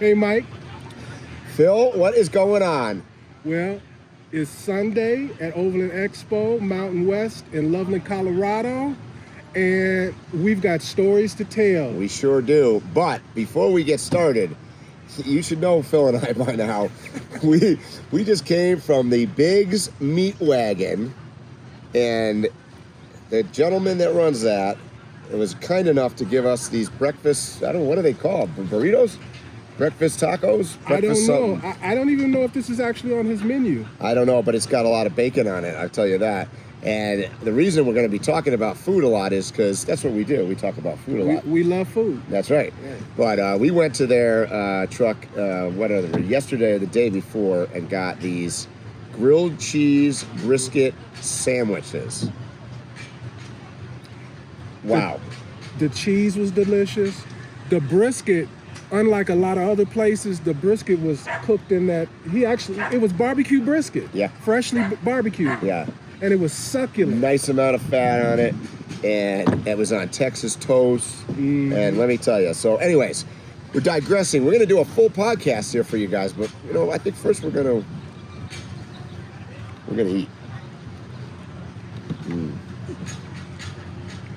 Hey, Mike. Phil, what is going on? Well, it's Sunday at Overland Expo Mountain West in Loveland, Colorado, and we've got stories to tell. We sure do. But before we get started, you should know Phil and I by now. We just came from the Biggs Meat Wagon, and the gentleman that runs that was kind enough to give us these breakfast, I don't know, what are they called? Burritos? Breakfast tacos? Breakfast I don't know. I don't even know if this is actually on his menu. I don't know, but it's got a lot of bacon on it, I'll tell you that. And the reason we're going to be talking about food a lot is because that's what we do. We talk about food a lot. We love food. That's right. Yeah. But we went to their truck, yesterday or the day before, and got these grilled cheese brisket sandwiches. Wow. The cheese was delicious. The brisket, unlike a lot of other places, the brisket was cooked in that, it was barbecue brisket. Yeah. Freshly barbecued. Yeah. And it was succulent. Nice amount of fat on it. And it was on Texas toast. And let me tell you. So anyways, we're digressing. We're going to do a full podcast here for you guys. But, I think first we're going to eat.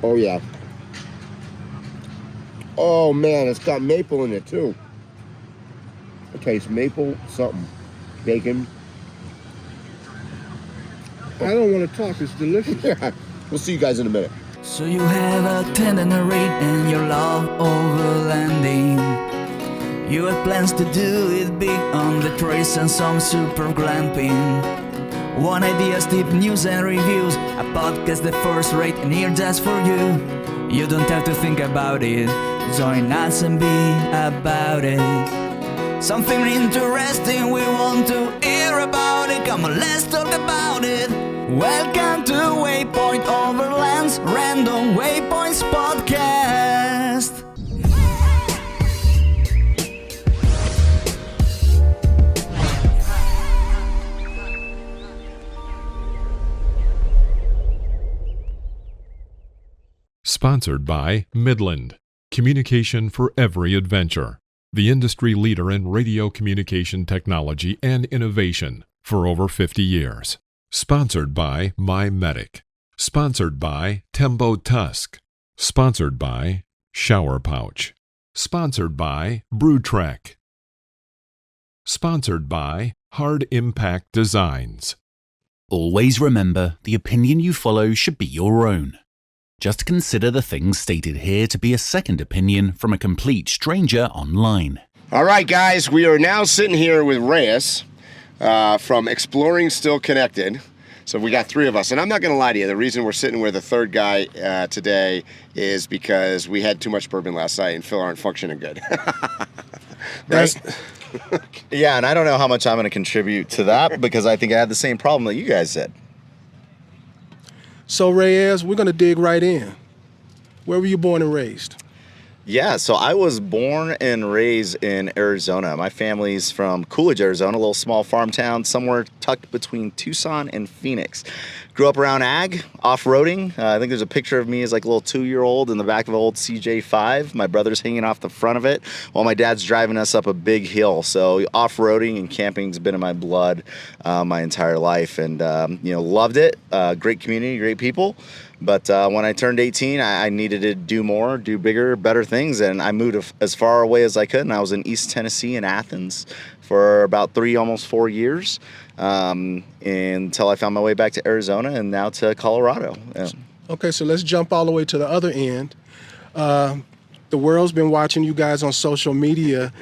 Oh, yeah. Oh, man, it's got maple in it, too. It tastes maple something. Bacon. I don't want to talk. It's delicious. Yeah. We'll see you guys in a minute. So you have a tender narrate and you love overlanding. You have plans to do it big on the trace and some super glamping. One ideas, deep news and reviews. A podcast the first rate and here just for you. You don't have to think about it. Join us and be about it. Something interesting we want to hear about it. Come on, let's talk about it. Welcome to Waypoint Overland's Random Waypoints Podcast. Sponsored by MIDLAND, communication for every adventure. The industry leader in radio communication technology and innovation for over 50 years. Sponsored by MyMedic. Sponsored by Tembo Tusk. Sponsored by Shower Pouch. Sponsored by BrewTrek. Sponsored by Hard Impact Designs. Always remember, the opinion you follow should be your own. Just consider the things stated here to be a second opinion from a complete stranger online. All right, guys, we are now sitting here with Reyes from Exploring Still Connected. So we got three of us, and I'm not going to lie to you. The reason we're sitting with a third guy today is because we had too much bourbon last night and Phil aren't functioning good. Right? Yeah, and I don't know how much I'm going to contribute to that because I think I had the same problem that you guys did. So, Reyes, we're going to dig right in. Where were you born and raised? Yeah, so I was born and raised in Arizona. My family's from Coolidge, Arizona, a little small farm town somewhere tucked between Tucson and Phoenix. Grew up around ag, off-roading. I think there's a picture of me as like a little 2-year-old in the back of an old CJ5. My brother's hanging off the front of it while my dad's driving us up a big hill. So off-roading and camping's been in my blood my entire life, and loved it. Great community, great people. But when I turned 18, I needed to do more, do bigger, better things, and I moved as far away as I could, and I was in East Tennessee in Athens for about 3, almost 4 years, until I found my way back to Arizona and now to Colorado. Yeah. Okay, so let's jump all the way to the other end. The world's been watching you guys on social media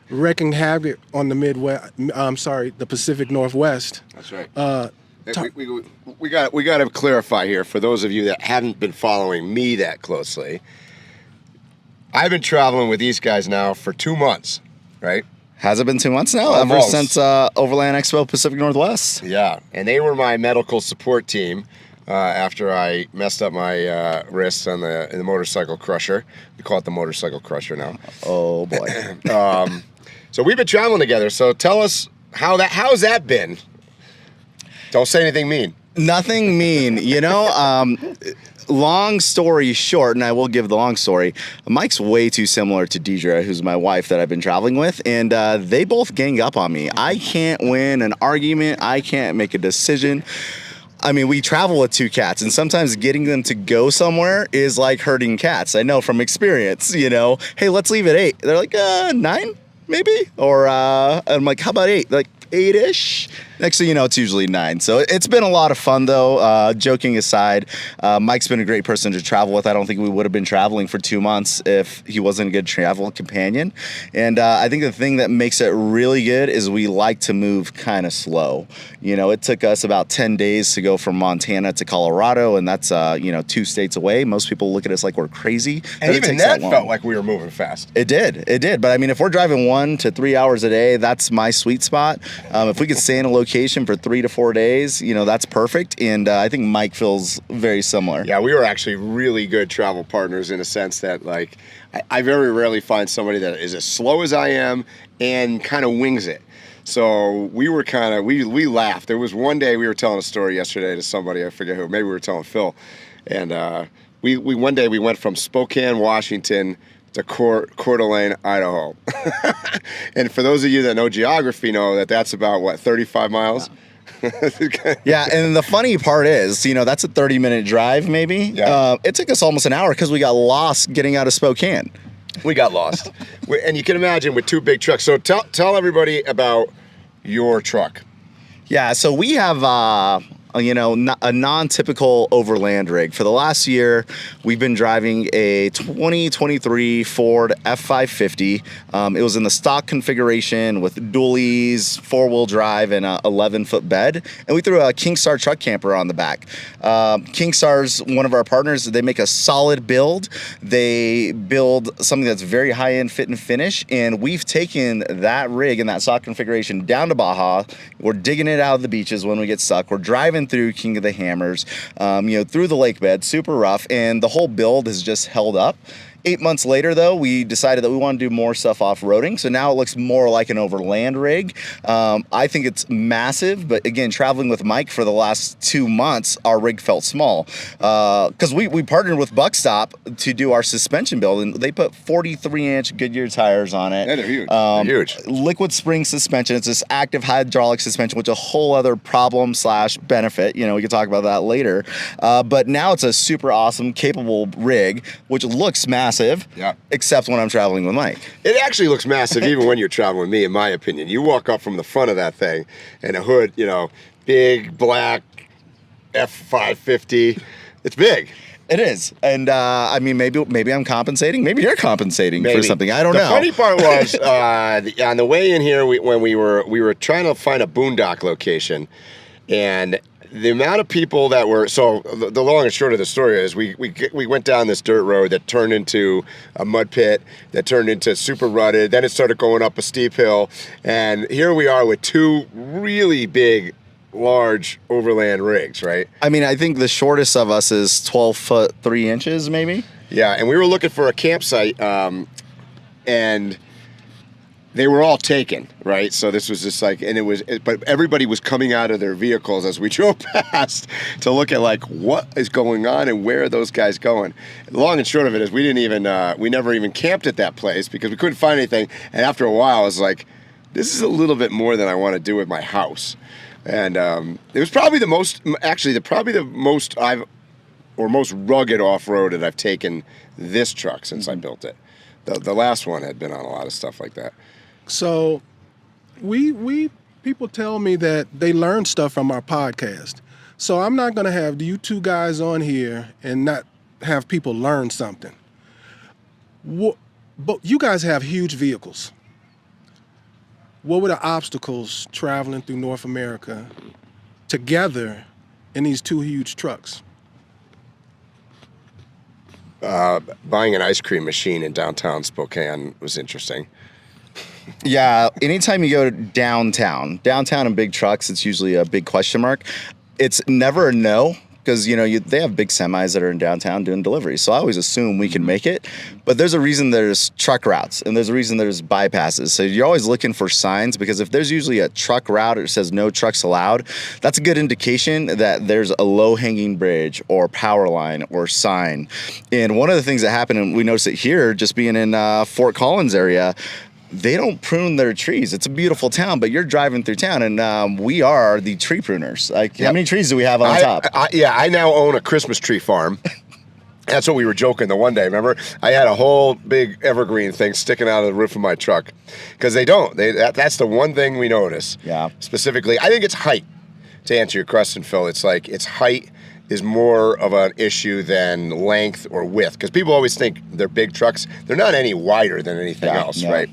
wreaking havoc on the the Pacific Northwest. That's right. We got to clarify here for those of you that haven't been following me that closely. I've been traveling with these guys now for 2 months, right? Has it been 2 months now? Almost. Ever since Overland Expo Pacific Northwest? Yeah, and they were my medical support team after I messed up my wrist in the motorcycle crusher. We call it the motorcycle crusher now. Oh boy. So we've been traveling together. So tell us how's that been? Don't say anything mean. Nothing mean, long story short, and I will give the long story, Mike's way too similar to Deedra, who's my wife that I've been traveling with, and they both gang up on me. I can't win an argument. I can't make a decision. I mean, we travel with two cats, and sometimes getting them to go somewhere is like herding cats. I know from experience, hey, let's leave at 8. They're like, 9, maybe? Or I'm like, how about 8? They're like, 8-ish. Next thing you know, it's usually 9. So it's been a lot of fun, though. Joking aside, Mike's been a great person to travel with. I don't think we would have been traveling for 2 months if he wasn't a good travel companion. And I think the thing that makes it really good is we like to move kind of slow. It took us about 10 days to go from Montana to Colorado, and that's 2 states away. Most people look at us like we're crazy. And even that felt like we were moving fast. It did. But I mean, if we're driving 1 to 3 hours a day, that's my sweet spot. If we could stay in a location for 3 to 4 days, that's perfect. And I think Mike feels very similar. Yeah, we were actually really good travel partners in a sense that, like, I very rarely find somebody that is as slow as I am and kind of wings it. So we were we laughed. There was one day we were telling a story yesterday to somebody, I forget who, maybe we were telling Phil. And we one day we went from Spokane, Washington to Coeur d'Alene, Idaho. And for those of you that know geography know that's about, 35 miles? Yeah, and the funny part is, that's a 30-minute drive maybe. Yeah. It took us almost an hour because we got lost getting out of Spokane. We got lost. And you can imagine with 2 big trucks. So tell everybody about your truck. Yeah, so we have a non-typical overland rig. For the last year, we've been driving a 2023 Ford F550. It was in the stock configuration with dualies, 4-wheel drive, and a 11-foot bed. And we threw a Kingstar truck camper on the back. Kingstar's one of our partners. They make a solid build. They build something that's very high-end fit and finish. And we've taken that rig and that stock configuration down to Baja. We're digging it out of the beaches when we get stuck. We're driving through King of the Hammers, through the lake bed, super rough, and the whole build has just held up. 8 months later, though, we decided that we want to do more stuff off-roading, so now it looks more like an overland rig. I think it's massive, but again, traveling with Mike for the last 2 months, our rig felt small. Because we partnered with Buckstop to do our suspension build, and they put 43-inch Goodyear tires on it. Yeah, they're huge. They're huge. Liquid spring suspension. It's this active hydraulic suspension, which is a whole other problem/benefit. We can talk about that later. But now it's a super awesome, capable rig, which looks massive. Yeah. Except when I'm traveling with Mike. It actually looks massive even when you're traveling with me, in my opinion. You walk up from the front of that thing and a hood, big black F550. It's big. It is. And maybe I'm compensating. Maybe you're compensating for something. I don't know. The funny part was on the way in here, when we were trying to find a boondock location, and the amount of people that were, so the long and short of the story is we went down this dirt road that turned into a mud pit, that turned into super rutted, then it started going up a steep hill, and here we are with 2 really big, large overland rigs, right? I mean, I think the shortest of us is 12 foot 3 inches, maybe. Yeah, and we were looking for a campsite, and they were all taken, right? So this was just like, but everybody was coming out of their vehicles as we drove past to look at like what is going on and where are those guys going. The long and short of it is we never even camped at that place because we couldn't find anything. And after a while, I was like, this is a little bit more than I want to do with my house. And it was probably the most rugged off-road that I've taken this truck since I built it. The last one had been on a lot of stuff like that. So people tell me that they learn stuff from our podcast. So I'm not going to have you 2 guys on here and not have people learn something. But you guys have huge vehicles. What were the obstacles traveling through North America together in these 2 huge trucks? Buying an ice cream machine in downtown Spokane was interesting. Yeah, anytime you go downtown in big trucks, it's usually a big question mark. It's never a no, because they have big semis that are in downtown doing deliveries. So I always assume we can make it, but there's a reason there's truck routes and there's a reason there's bypasses. So you're always looking for signs, because if there's usually a truck route or it says no trucks allowed, that's a good indication that there's a low-hanging bridge or power line or sign. And one of the things that happened, and we noticed it here, just being in Fort Collins area, they don't prune their trees. It's a beautiful town, but you're driving through town, and we are the tree pruners. Like, how many trees do we have on top? I now own a Christmas tree farm. That's what we were joking the one day, remember? I had a whole big evergreen thing sticking out of the roof of my truck, because they don't. That's the one thing we notice. Yeah. Specifically, I think it's height. To answer your question, Phil, it's like it's height is more of an issue than length or width, because people always think they're big trucks. They're not any wider than anything else, right?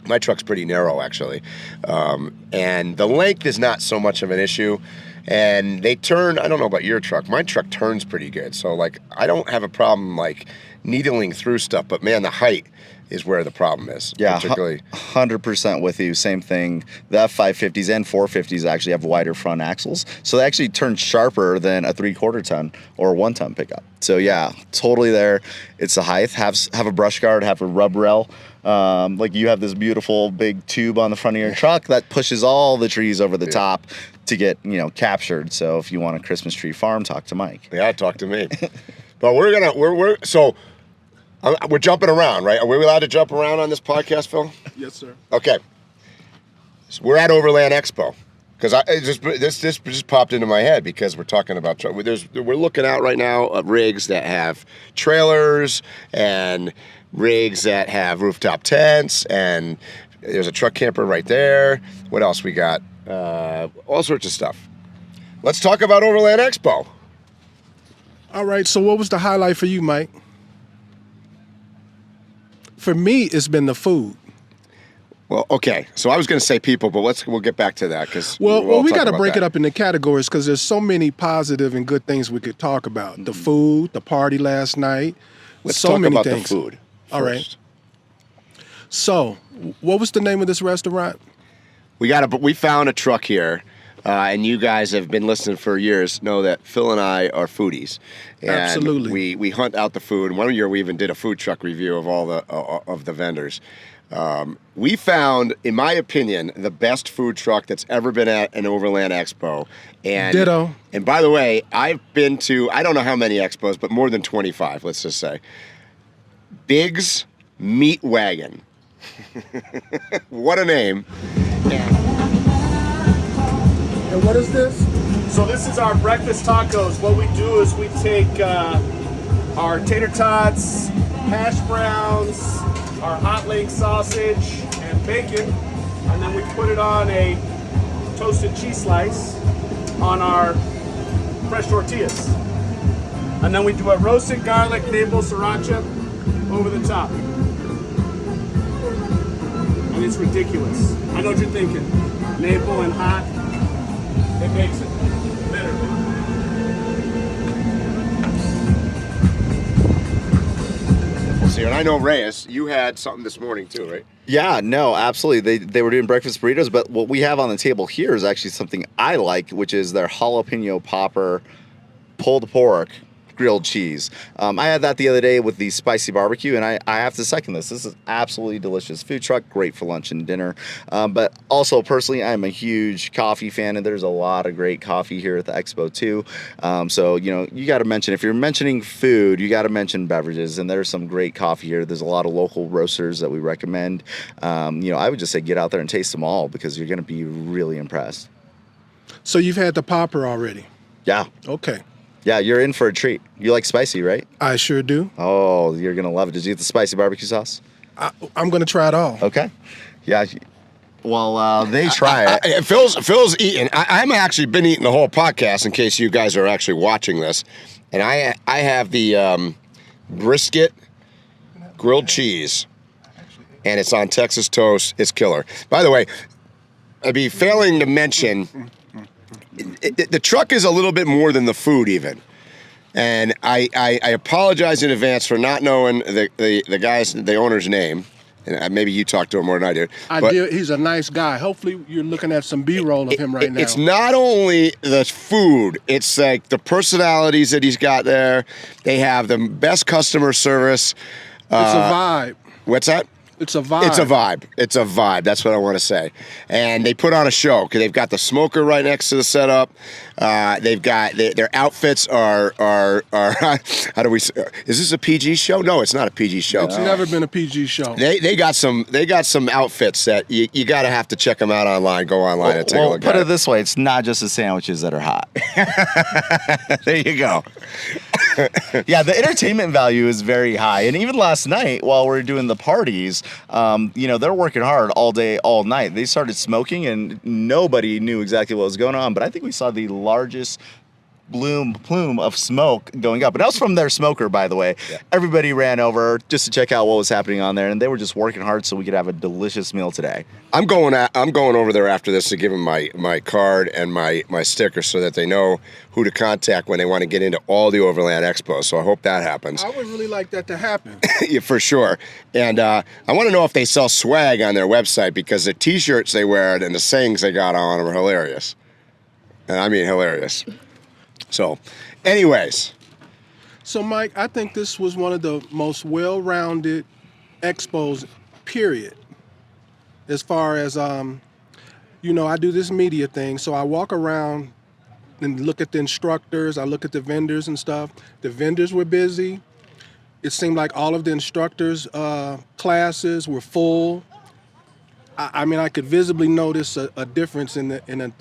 My truck's pretty narrow, actually. And the length is not so much of an issue. And they turn, I don't know about your truck, my truck turns pretty good. So, like, I don't have a problem, like, needling through stuff. But, man, the height is where the problem is. Yeah, particularly. 100% with you. Same thing. The F550s and 450s actually have wider front axles. So they actually turn sharper than a 3/4 ton or a 1 ton pickup. So, yeah, totally there. It's the height. Have a brush guard, have a rub rail. Like, you have this beautiful big tube on the front of your truck that pushes all the trees over the top to get captured. So if you want a Christmas tree farm, talk to Mike. Yeah, talk to me. But we're jumping around, right? Are we allowed to jump around on this podcast, Phil? Yes, sir. Okay. So we're at Overland Expo, because this just popped into my head because we're talking about we're looking out right now at rigs that have trailers and rigs that have rooftop tents, and there's a truck camper right there. What else we got? All sorts of stuff. Let's talk about Overland Expo. All right, so what was the highlight for you, Mike? For me, it's been the food. Well, okay. So I was going to say people, but we'll get back to that, because we got to break it up into categories, because there's so many positive and good things we could talk about. Mm-hmm. The food, the party last night. Let's so talk many about things. the food first. All right. So, what was the name of this restaurant? We found a truck here, and you guys have been listening for years, know that Phil and I are foodies. And absolutely. We hunt out the food. And one year we even did a food truck review of all the vendors. We found, in my opinion, the best food truck that's ever been at an Overland Expo. And, ditto. And by the way, I've been to, I don't know how many expos, but more than 25, let's just say. Big's Meat Wagon. What a name. And what is this? So this is our breakfast tacos. What we do is we take our tater tots, hash browns, our hot link sausage, and bacon, and then we put it on a toasted cheese slice on our fresh tortillas. And then we do a roasted garlic maple sriracha over the top. And it's ridiculous. I know what you're thinking. Maple and hot, it makes it better. See, and I know, Reyes, you had something this morning too, right? Yeah, no, absolutely. They were doing breakfast burritos, but what we have on the table here is actually something I like, which is their jalapeno popper pulled pork grilled cheese. I had that the other day with the spicy barbecue, and I have to second this. This is absolutely delicious. Food truck, great for lunch and dinner. But also, personally, I'm a huge coffee fan, and there's a lot of great coffee here at the Expo, too. So, you got to mention, if you're mentioning food, you got to mention beverages, and there's some great coffee here. There's a lot of local roasters that we recommend. I would just say get out there and taste them all, because you're going to be really impressed. So you've had the popper already? Yeah. Okay. Yeah, you're in for a treat. You like spicy, right? I sure do. Oh, you're going to love it. Did you get the spicy barbecue sauce? I'm going to try it all. Okay. Yeah. Well, they try it. Phil's eating. I'm actually been eating the whole podcast, in case you guys are actually watching this. And I have the brisket grilled cheese, and it's on Texas toast. It's killer. By the way, I'd be failing to mention, the truck is a little bit more than the food even. And I apologize in advance for not knowing the owner's name. And maybe you talk to him more than I do. I did. He's a nice guy. Hopefully, you're looking at some B-roll of him right now. It's not only the food; it's like the personalities that he's got there. They have the best customer service. It's a vibe. What's that? It's a vibe. It's a vibe. It's a vibe. That's what I want to say. And they put on a show because they've got the smoker right next to the setup. They've got their outfits are how do we? Is this a PG show? No, it's not a PG show. It's never been a PG show. They got some outfits that you got to have to check them out online. Go online and take a look. Put it this way: it's not just the sandwiches that are hot. There you go. Yeah, the entertainment value is very high, and even last night while we were doing the parties, they're working hard all day, all night. They started smoking, and nobody knew exactly what was going on. But I think we saw the largest plume of smoke going up, and that was from their smoker, by the way. Yeah. Everybody ran over just to check out what was happening on there, and they were just working hard so we could have a delicious meal today. I'm going over there after this to give them my card and my sticker so that they know who to contact when they want to get into all the Overland Expo. So I hope that happens. I would really like that to happen. Yeah, for sure. And I want to know if they sell swag on their website, because the T-shirts they wear and the sayings they got on them are hilarious. And I mean hilarious. So, anyways. So, Mike, I think this was one of the most well-rounded expos, period. As far as, I do this media thing, so I walk around and look at the instructors, I look at the vendors and stuff. The vendors were busy. It seemed like all of the instructors' classes were full. I mean, I could visibly notice a difference in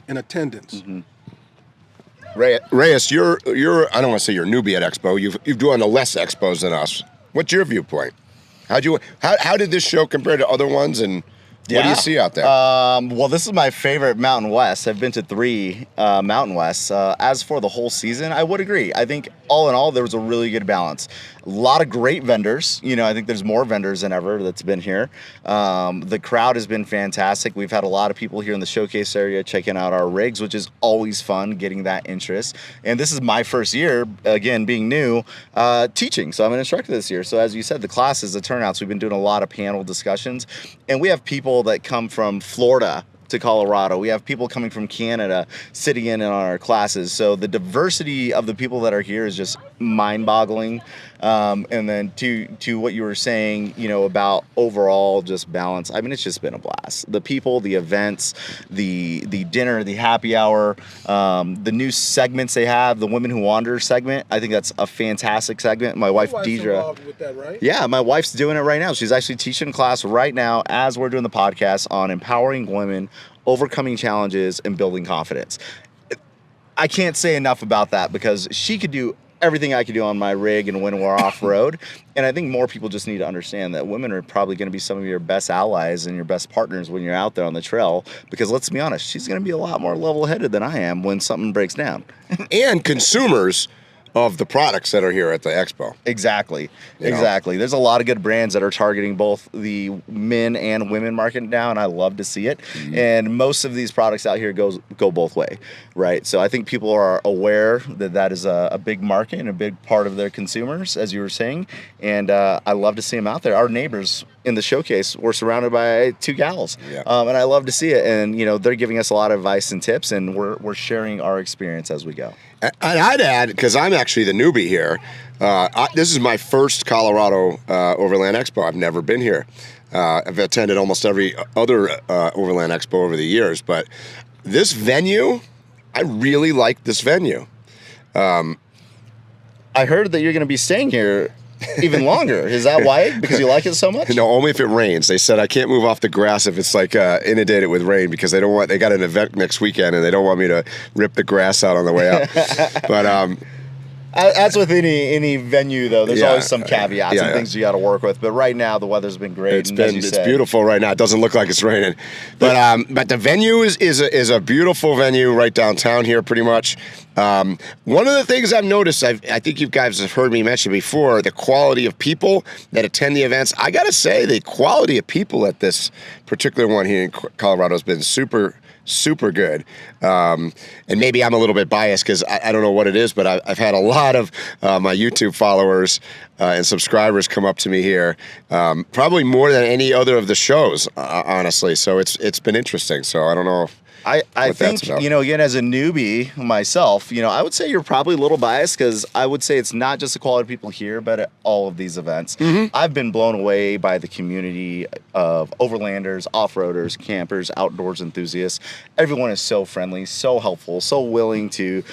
attendance. Mm-hmm. Reyes, you're I don't want to say you're a newbie at Expo. You've done less expos than us. What's your viewpoint? How did this show compare to other ones, and what do you see out there? Well, this is my favorite Mountain West. I've been to 3 Mountain Wests. As for the whole season, I would agree. I think all in all, there was a really good balance. A lot of great vendors. I think there's more vendors than ever that's been here. The crowd has been fantastic. We've had a lot of people here in the showcase area checking out our rigs, which is always fun, getting that interest. And this is my first year, again, being new, teaching. So I'm an instructor this year. So as you said, the classes, the turnouts, we've been doing a lot of panel discussions. And we have people that come from Florida to Colorado. We have people coming from Canada sitting in on our classes. So the diversity of the people that are here is just mind-boggling. And then to what you were saying, about overall just balance. I mean, it's just been a blast. The people, the events, the dinner, the happy hour, the new segments they have, the Women Who Wander segment. I think that's a fantastic segment. My wife, Deedra. Involved with that, right? Yeah, my wife's doing it right now. She's actually teaching a class right now as we're doing the podcast on empowering women, overcoming challenges, and building confidence. I can't say enough about that, because she could do everything I could do on my rig and when we're off-road. And I think more people just need to understand that women are probably going to be some of your best allies and your best partners when you're out there on the trail. Because let's be honest, she's going to be a lot more level-headed than I am when something breaks down. And consumers of the products that are here at the expo. Exactly. There's a lot of good brands that are targeting both the men and women market now, and I love to see it. Mm-hmm. And most of these products out here go both way, right? So I think people are aware that is a big market and a big part of their consumers, as you were saying. And I love to see them out there. Our neighbors in the showcase, we're surrounded by 2 gals, and I love to see it. And they're giving us a lot of advice and tips, and we're sharing our experience as we go. And I'd add, because I'm actually the newbie here, this is my first Colorado Overland Expo. I've never been here. I've attended almost every other Overland Expo over the years, but this venue, I really like this venue. I heard that you're going to be staying here even longer. Is that why? Because you like it so much? No, only if it rains. They said I can't move off the grass if it's like inundated with rain, because they got an event next weekend and they don't want me to rip the grass out on the way up. But as with any venue, though, there's always some caveats and things you got to work with. But right now, the weather's been great. It's beautiful right now. It doesn't look like it's raining, but the venue is a beautiful venue right downtown here, pretty much. One of the things I've noticed, I think you guys have heard me mention before, the quality of people that attend the events. I got to say, the quality of people at this particular one here in Colorado has been super super good. And maybe I'm a little bit biased because I don't know what it is, but I've had a lot of my YouTube followers and subscribers come up to me here, probably more than any other of the shows, honestly. So it's been interesting. So I don't know. I think, again, as a newbie myself, I would say you're probably a little biased because I would say it's not just the quality of people here, but at all of these events. I've been blown away by the community of overlanders, off-roaders, campers, outdoors enthusiasts. Everyone is so friendly, so helpful, so willing to,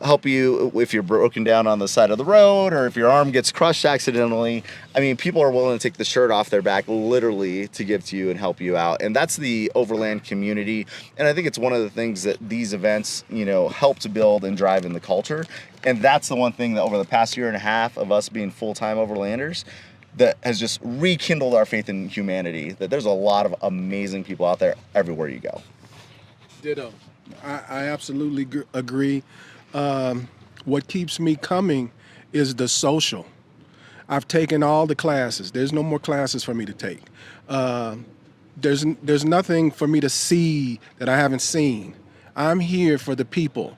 help you if you're broken down on the side of the road or if your arm gets crushed accidentally. I mean, people are willing to take the shirt off their back literally to give to you and help you out. And that's the overland community. And I think it's one of the things that these events, help to build and drive in the culture. And that's the one thing that over the past year and a half of us being full-time overlanders that has just rekindled our faith in humanity, that there's a lot of amazing people out there everywhere you go. Ditto. I absolutely agree. What keeps me coming is the social. I've taken all the classes. There's no more classes for me to take. There's nothing for me to see that I haven't seen. I'm here for the people,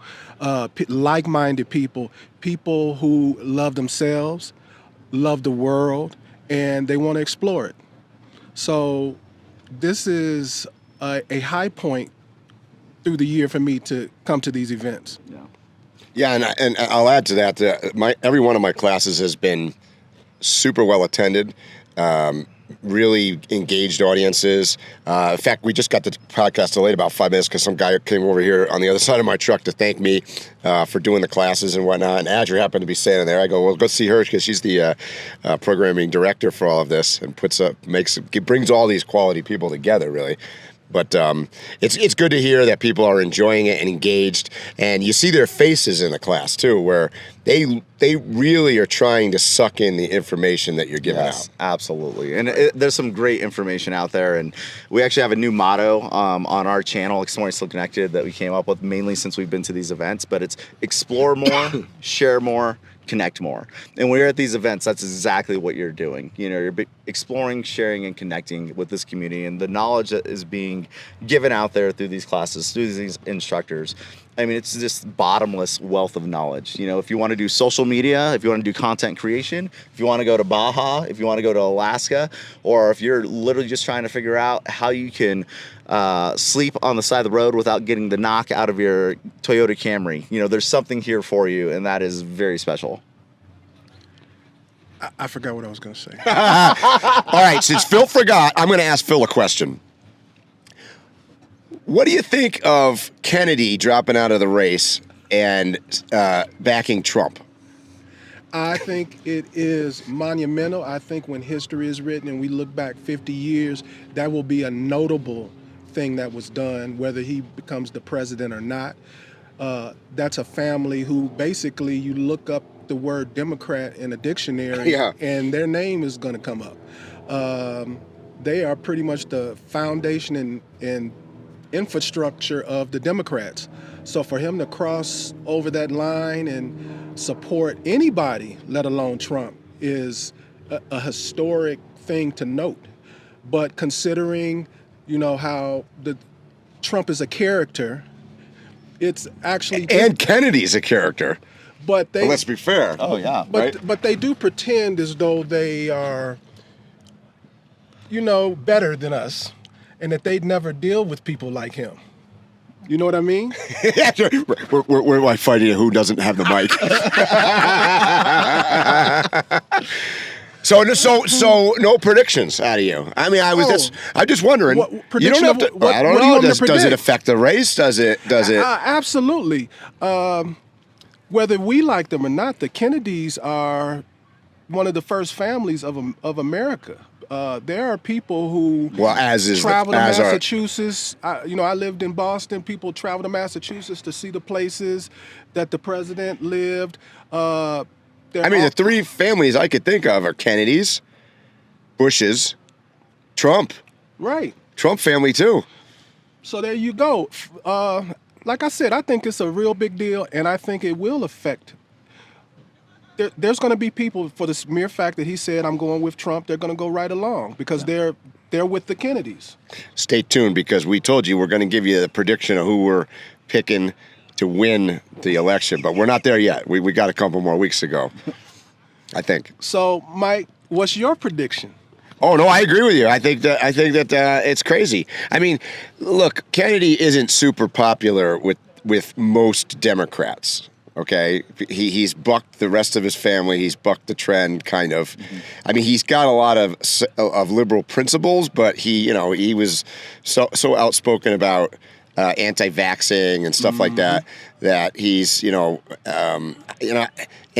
like-minded people who love themselves, love the world, and they want to explore it. So this is a high point through the year for me to come to these events. Yeah, and I'll add to that. Every one of my classes has been super well attended. Really engaged audiences. In fact, we just got the podcast delayed about 5 minutes because some guy came over here on the other side of my truck to thank me for doing the classes and whatnot. And Adria happened to be standing there. I go, well, go see her because she's the programming director for all of this and brings all these quality people together, really. But it's good to hear that people are enjoying it and engaged, and you see their faces in the class too, where they really are trying to suck in the information that you're giving out. Absolutely, and there's some great information out there, and we actually have a new motto on our channel, Exploring Still Connected, that we came up with mainly since we've been to these events. But it's explore more, share more, connect more. And when you're at these events, that's exactly what you're doing. You're exploring, sharing, and connecting with this community, and the knowledge that is being given out there through these classes, through these instructors. I mean, it's just bottomless wealth of knowledge. If you want to do social media, if you want to do content creation, if you want to go to Baja, if you want to go to Alaska, or if you're literally just trying to figure out how you can sleep on the side of the road without getting the knock out of your Toyota Camry, there's something here for you, and that is very special. I forgot what I was going to say. All right, since Phil forgot, I'm going to ask Phil a question. What do you think of Kennedy dropping out of the race and backing Trump? I think it is monumental. I think when history is written and we look back 50 years, that will be a notable thing that was done, whether he becomes the president or not. That's a family who basically you look up the word Democrat in a dictionary and their name is going to come up. They are pretty much the foundation and infrastructure of the Democrats. So for him to cross over that line and support anybody, let alone Trump, is a historic thing to note. But considering, how Trump is a character, it's actually... And Kennedy's a character. But well, let's be fair. Oh, yeah. But they do pretend as though they are, better than us, and that they'd never deal with people like him. You know what I mean? We're fighting who doesn't have the mic. So no predictions out of you. I mean, I'm just wondering. You don't have to. I don't know. Does it affect the race? Does it? Absolutely. Whether we like them or not, the Kennedys are one of the first families of America. There are people who travel to Massachusetts. I lived in Boston. People travel to Massachusetts to see the places that the president lived. The three families I could think of are Kennedys, Bushes, Trump. Right. Trump family, too. So there you go. Like I said, I think it's a real big deal, and I think it will affect there's going to be people, for the mere fact that he said I'm going with Trump, they're going to go right along because they're with the Kennedys. Stay tuned, because we told you we're going to give you the prediction of who we're picking to win the election, but we're not there yet. We got a couple more weeks to go, I think. So, Mike, what's your prediction? Oh no, I agree with you. I think that it's crazy. I mean, look, Kennedy isn't super popular with most Democrats. Okay, he's bucked the rest of his family. He's bucked the trend, kind of. I mean, he's got a lot of liberal principles, but he was so outspoken about anti-vaxxing and stuff like that he's and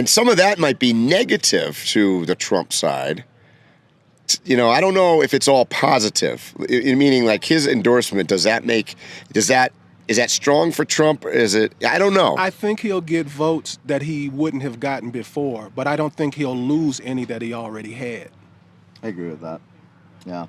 some of that might be negative to the Trump side. I don't know if it's all positive. Meaning, like, his endorsement, is that strong for Trump? Is it? I don't know. I think he'll get votes that he wouldn't have gotten before, but I don't think he'll lose any that he already had. I agree with that. Yeah.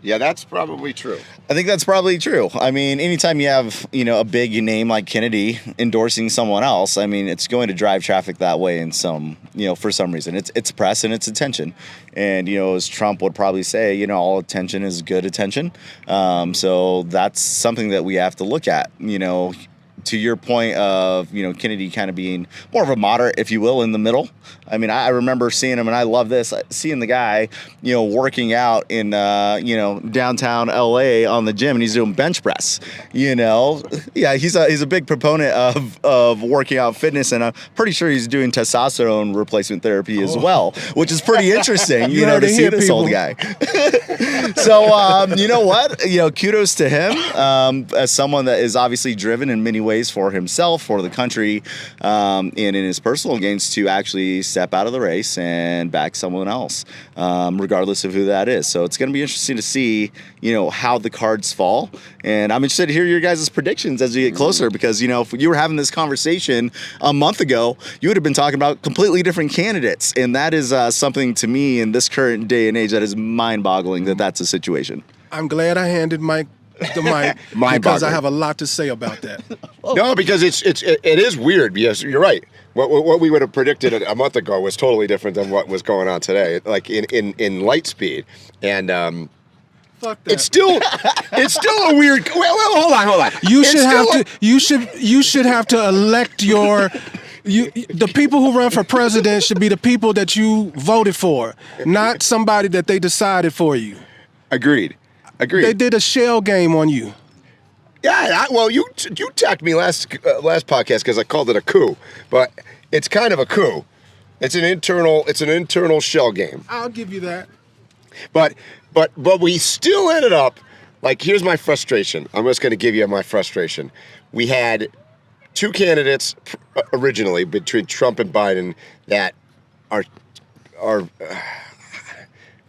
Yeah, that's probably true. I think that's probably true. I mean, anytime you have, a big name like Kennedy endorsing someone else, I mean, it's going to drive traffic that way in some, for some reason. It's press and it's attention. And, as Trump would probably say, all attention is good attention. So that's something that we have to look at, to your point of, Kennedy kind of being more of a moderate, if you will, in the middle. I mean, I remember seeing him, and I love this, seeing the guy, working out in, downtown LA on the gym, and he's doing bench press, Yeah, he's a big proponent of working out fitness, and I'm pretty sure he's doing testosterone replacement therapy as well, which is pretty interesting, to see this old guy. So, you know what? Kudos to him as someone that is obviously driven in many ways for himself, for the country, and in his personal gains to actually step out of the race and back someone else, regardless of who that is. So it's going to be interesting to see, how the cards fall. And I'm interested to hear your guys' predictions as we get closer, because, if you were having this conversation a month ago, you would have been talking about completely different candidates. And that is something to me in this current day and age that is mind-boggling that that's a situation. I'm glad I handed Mike the mic because I have a lot to say about that. No, because it is weird. Yes, you're right. What we would have predicted a month ago was totally different than what was going on today, like in light speed. And fuck that. it's still a weird. Well, hold on. You should have to elect your. The people who run for president should be the people that you voted for, not somebody that they decided for you. Agreed. They did a shell game on you. Yeah, well, you attacked me last podcast because I called it a coup, but it's kind of a coup. It's an internal shell game. I'll give you that. But we still ended up, like, here's my frustration. I'm just going to give you my frustration. We had two candidates originally between Trump and Biden that are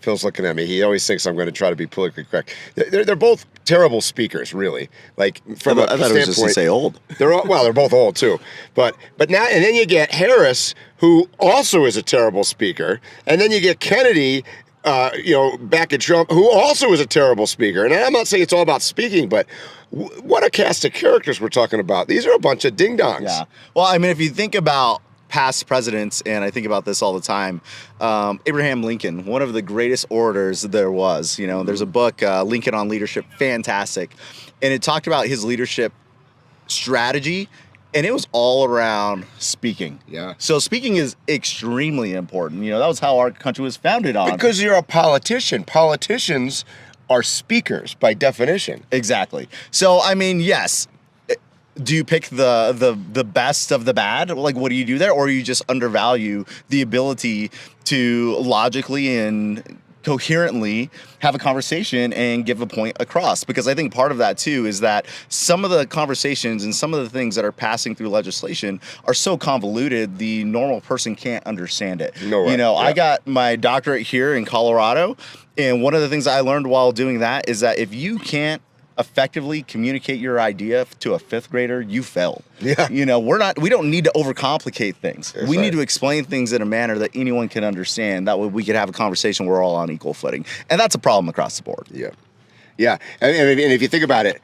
Phil's looking at me. He always thinks I'm going to try to be politically correct. They're both terrible speakers, really. Like, from I thought it was just to say old. They're both old too. But now, and then you get Harris, who also is a terrible speaker, and then you get Kennedy, back at Trump, who also is a terrible speaker. And I'm not saying it's all about speaking, but what a cast of characters we're talking about. These are a bunch of ding-dongs. Yeah. Well, I mean, if you think about past presidents, and I think about this all the time, Abraham Lincoln, one of the greatest orators there was. There's a book, Lincoln on Leadership, fantastic. And it talked about his leadership strategy, and it was all around speaking. Yeah. So speaking is extremely important. That was how our country was founded on. Because you're a politician. Politicians are speakers by definition. Exactly. So, I mean, yes. Do you pick the best of the bad? Like, what do you do there? Or you just undervalue the ability to logically and coherently have a conversation and give a point across? Because I think part of that too is that some of the conversations and some of the things that are passing through legislation are so convoluted the normal person can't understand it. No way. I got my doctorate here in Colorado, and one of the things I learned while doing that is that if you can't effectively communicate your idea to a fifth grader, you failed. Yeah. We don't need to overcomplicate things. That's we right. need to explain things in a manner that anyone can understand. That way we could have a conversation where we're all on equal footing. And that's a problem across the board. Yeah. Yeah. And if you think about it,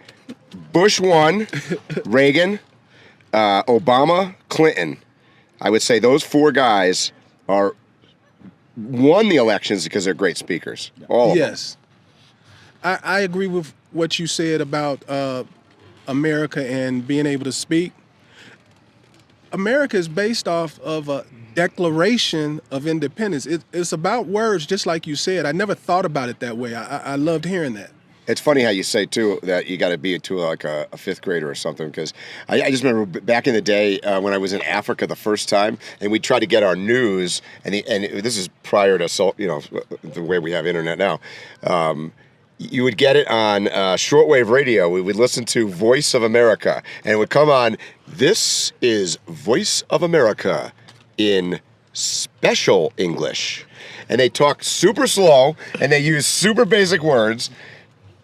Bush won, Reagan, Obama, Clinton. I would say those four guys are won the elections because they're great speakers. All of them. Yes. I agree with what you said about America and being able to speak. America is based off of a declaration of independence. It's about words, just like you said. I never thought about it that way. I loved hearing that. It's funny how you say, too, that you got to be to like a fifth grader or something, because I just remember back in the day when I was in Africa the first time, and we tried to get our news, and this is prior to the way we have internet now. You would get it on shortwave radio. We would listen to Voice of America, and it would come on, "This is Voice of America in special English." And they talk super slow, and they use super basic words,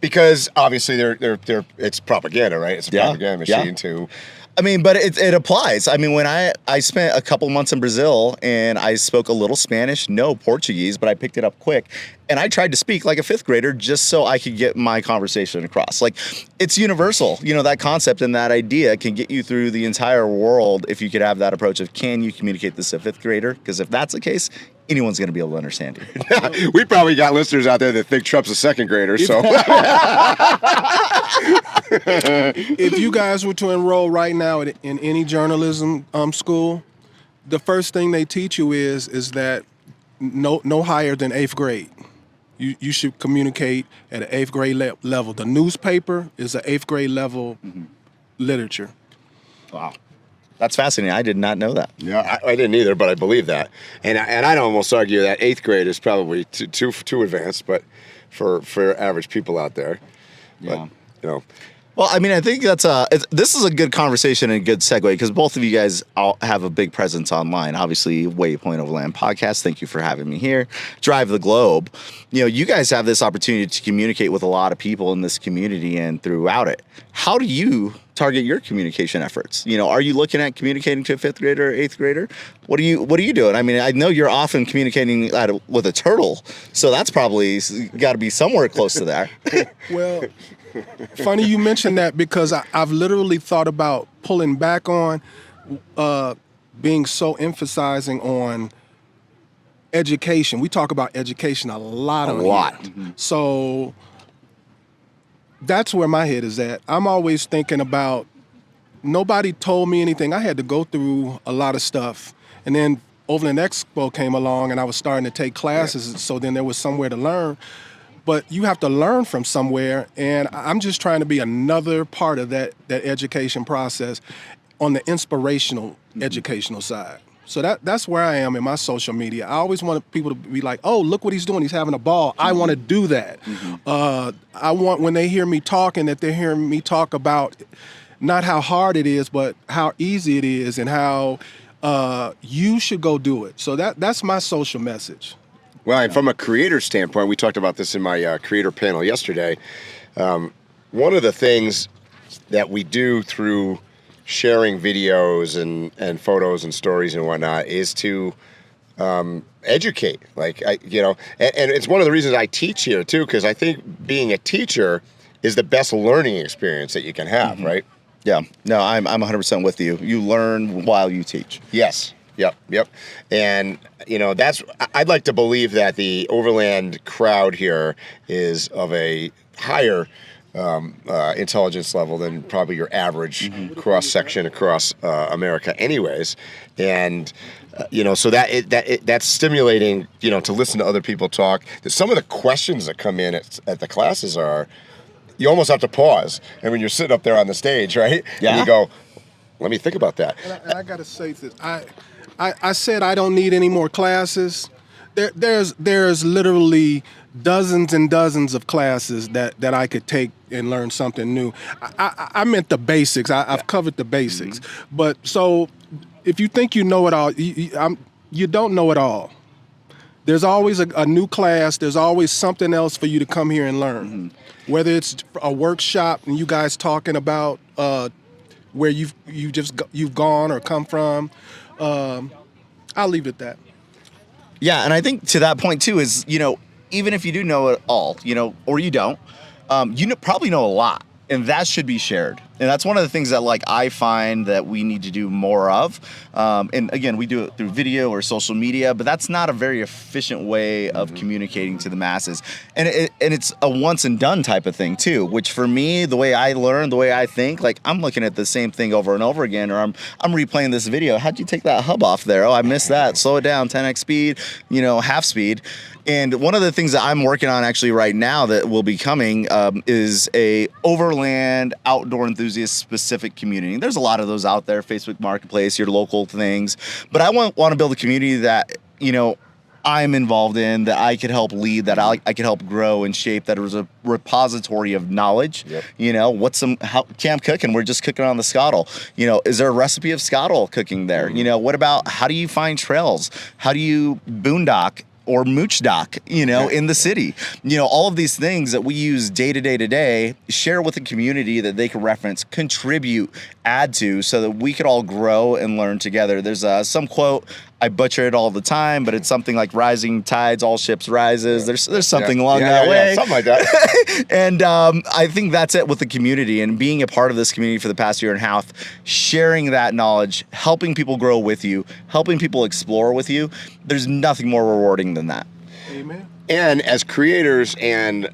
because obviously they're it's propaganda, right? It's a propaganda machine too. I mean, but it applies. I mean, when I spent a couple months in Brazil and I spoke a little Spanish, no Portuguese, but I picked it up quick. And I tried to speak like a fifth grader just so I could get my conversation across. Like, it's universal. You know, that concept and that idea can get you through the entire world if you could have that approach of, can you communicate this to a fifth grader? Because if that's the case, anyone's going to be able to understand you. We probably got listeners out there that think Trump's a second grader, so. If you guys were to enroll right now in any journalism school, the first thing they teach you is that no higher than 8th grade. You should communicate at an 8th grade level. The newspaper is an 8th grade level literature. Wow. That's fascinating. I did not know that. Yeah, I didn't either, but I believe that. And I'd almost argue that 8th grade is probably too advanced, but for average people out there. Yeah. But, Well, I mean, I think this is a good conversation and a good segue, because both of you guys all have a big presence online. Obviously, Waypoint Overland Podcast. Thank you for having me here. Drive the Globe. You know, you guys have this opportunity to communicate with a lot of people in this community and throughout it. How do you target your communication efforts? You know, are you looking at communicating to a 5th grader or 8th grader? What are you doing? I mean, I know you're often communicating with a turtle, so that's probably got to be somewhere close to that. Well, funny you mentioned that, because I've literally thought about pulling back on being so emphasizing on education. We talk about education a lot. Mm-hmm. So that's where my head is at. I'm always thinking about, nobody told me anything. I had to go through a lot of stuff. And then Overland Expo came along and I was starting to take classes, so then there was somewhere to learn. But you have to learn from somewhere, and I'm just trying to be another part of that education process on the inspirational educational side. So that's where I am in my social media. I always want people to be like, oh, look what he's doing. He's having a ball. I want to do that. I want, when they hear me talking, that they're hearing me talk about not how hard it is, but how easy it is, and how you should go do it. So that's my social message. Well, and from a creator standpoint, we talked about this in my creator panel yesterday. One of the things that we do through sharing videos and photos and stories and whatnot is to educate. Like, and it's one of the reasons I teach here too, because I think being a teacher is the best learning experience that you can have, right? Yeah. No, I'm 100% with you. You learn while you teach. Yes. Yep. And, I'd like to believe that the Overland crowd here is of a higher intelligence level than probably your average cross-section across America anyways. And, so that's stimulating, to listen to other people talk. Some of the questions that come in at the classes are, you almost have to pause. And when you're sitting up there on the stage, right? Yeah. And you go, let me think about that. And I got to say this. I said I don't need any more classes. There's literally dozens and dozens of classes that I could take and learn something new. I meant the basics. I've covered the basics. But so if you think you know it all, you don't know it all. There's always a new class. There's always something else for you to come here and learn. Whether it's a workshop and you guys talking about where you've gone or come from. I'll leave it at that. Yeah, and I think to that point too is, even if you do know it all, or you don't, probably know a lot, and that should be shared. And that's one of the things that like I find that we need to do more of. And again, we do it through video or social media, but that's not a very efficient way of communicating to the masses. And it's a once and done type of thing too, which for me, the way I learn, the way I think, like I'm looking at the same thing over and over again, or I'm replaying this video. How'd you take that hub off there? Oh, I missed that. Slow it down, 10x speed, half speed. And one of the things that I'm working on actually right now that will be coming is a Overland outdoor enthusiast specific community. There's a lot of those out there, Facebook Marketplace, your local things. But I want to build a community that, I'm involved in, that I could help lead, that I could help grow and shape, that it was a repository of knowledge. Yep. What's how camp cooking? We're just cooking on the Scottle. Is there a recipe of Scottle cooking there? What about how do you find trails? How do you boondock or mooch dock, in the city? All of these things that we use day to day, share with the community that they can reference, contribute, add to, so that we could all grow and learn together. There's some quote, I butcher it all the time, but it's something like rising tides, all ships rises. There's something along that way. Something like that. And I think that's it with the community, and being a part of this community for the past year and a half, sharing that knowledge, helping people grow with you, helping people explore with you. There's nothing more rewarding than that. Amen. And as creators and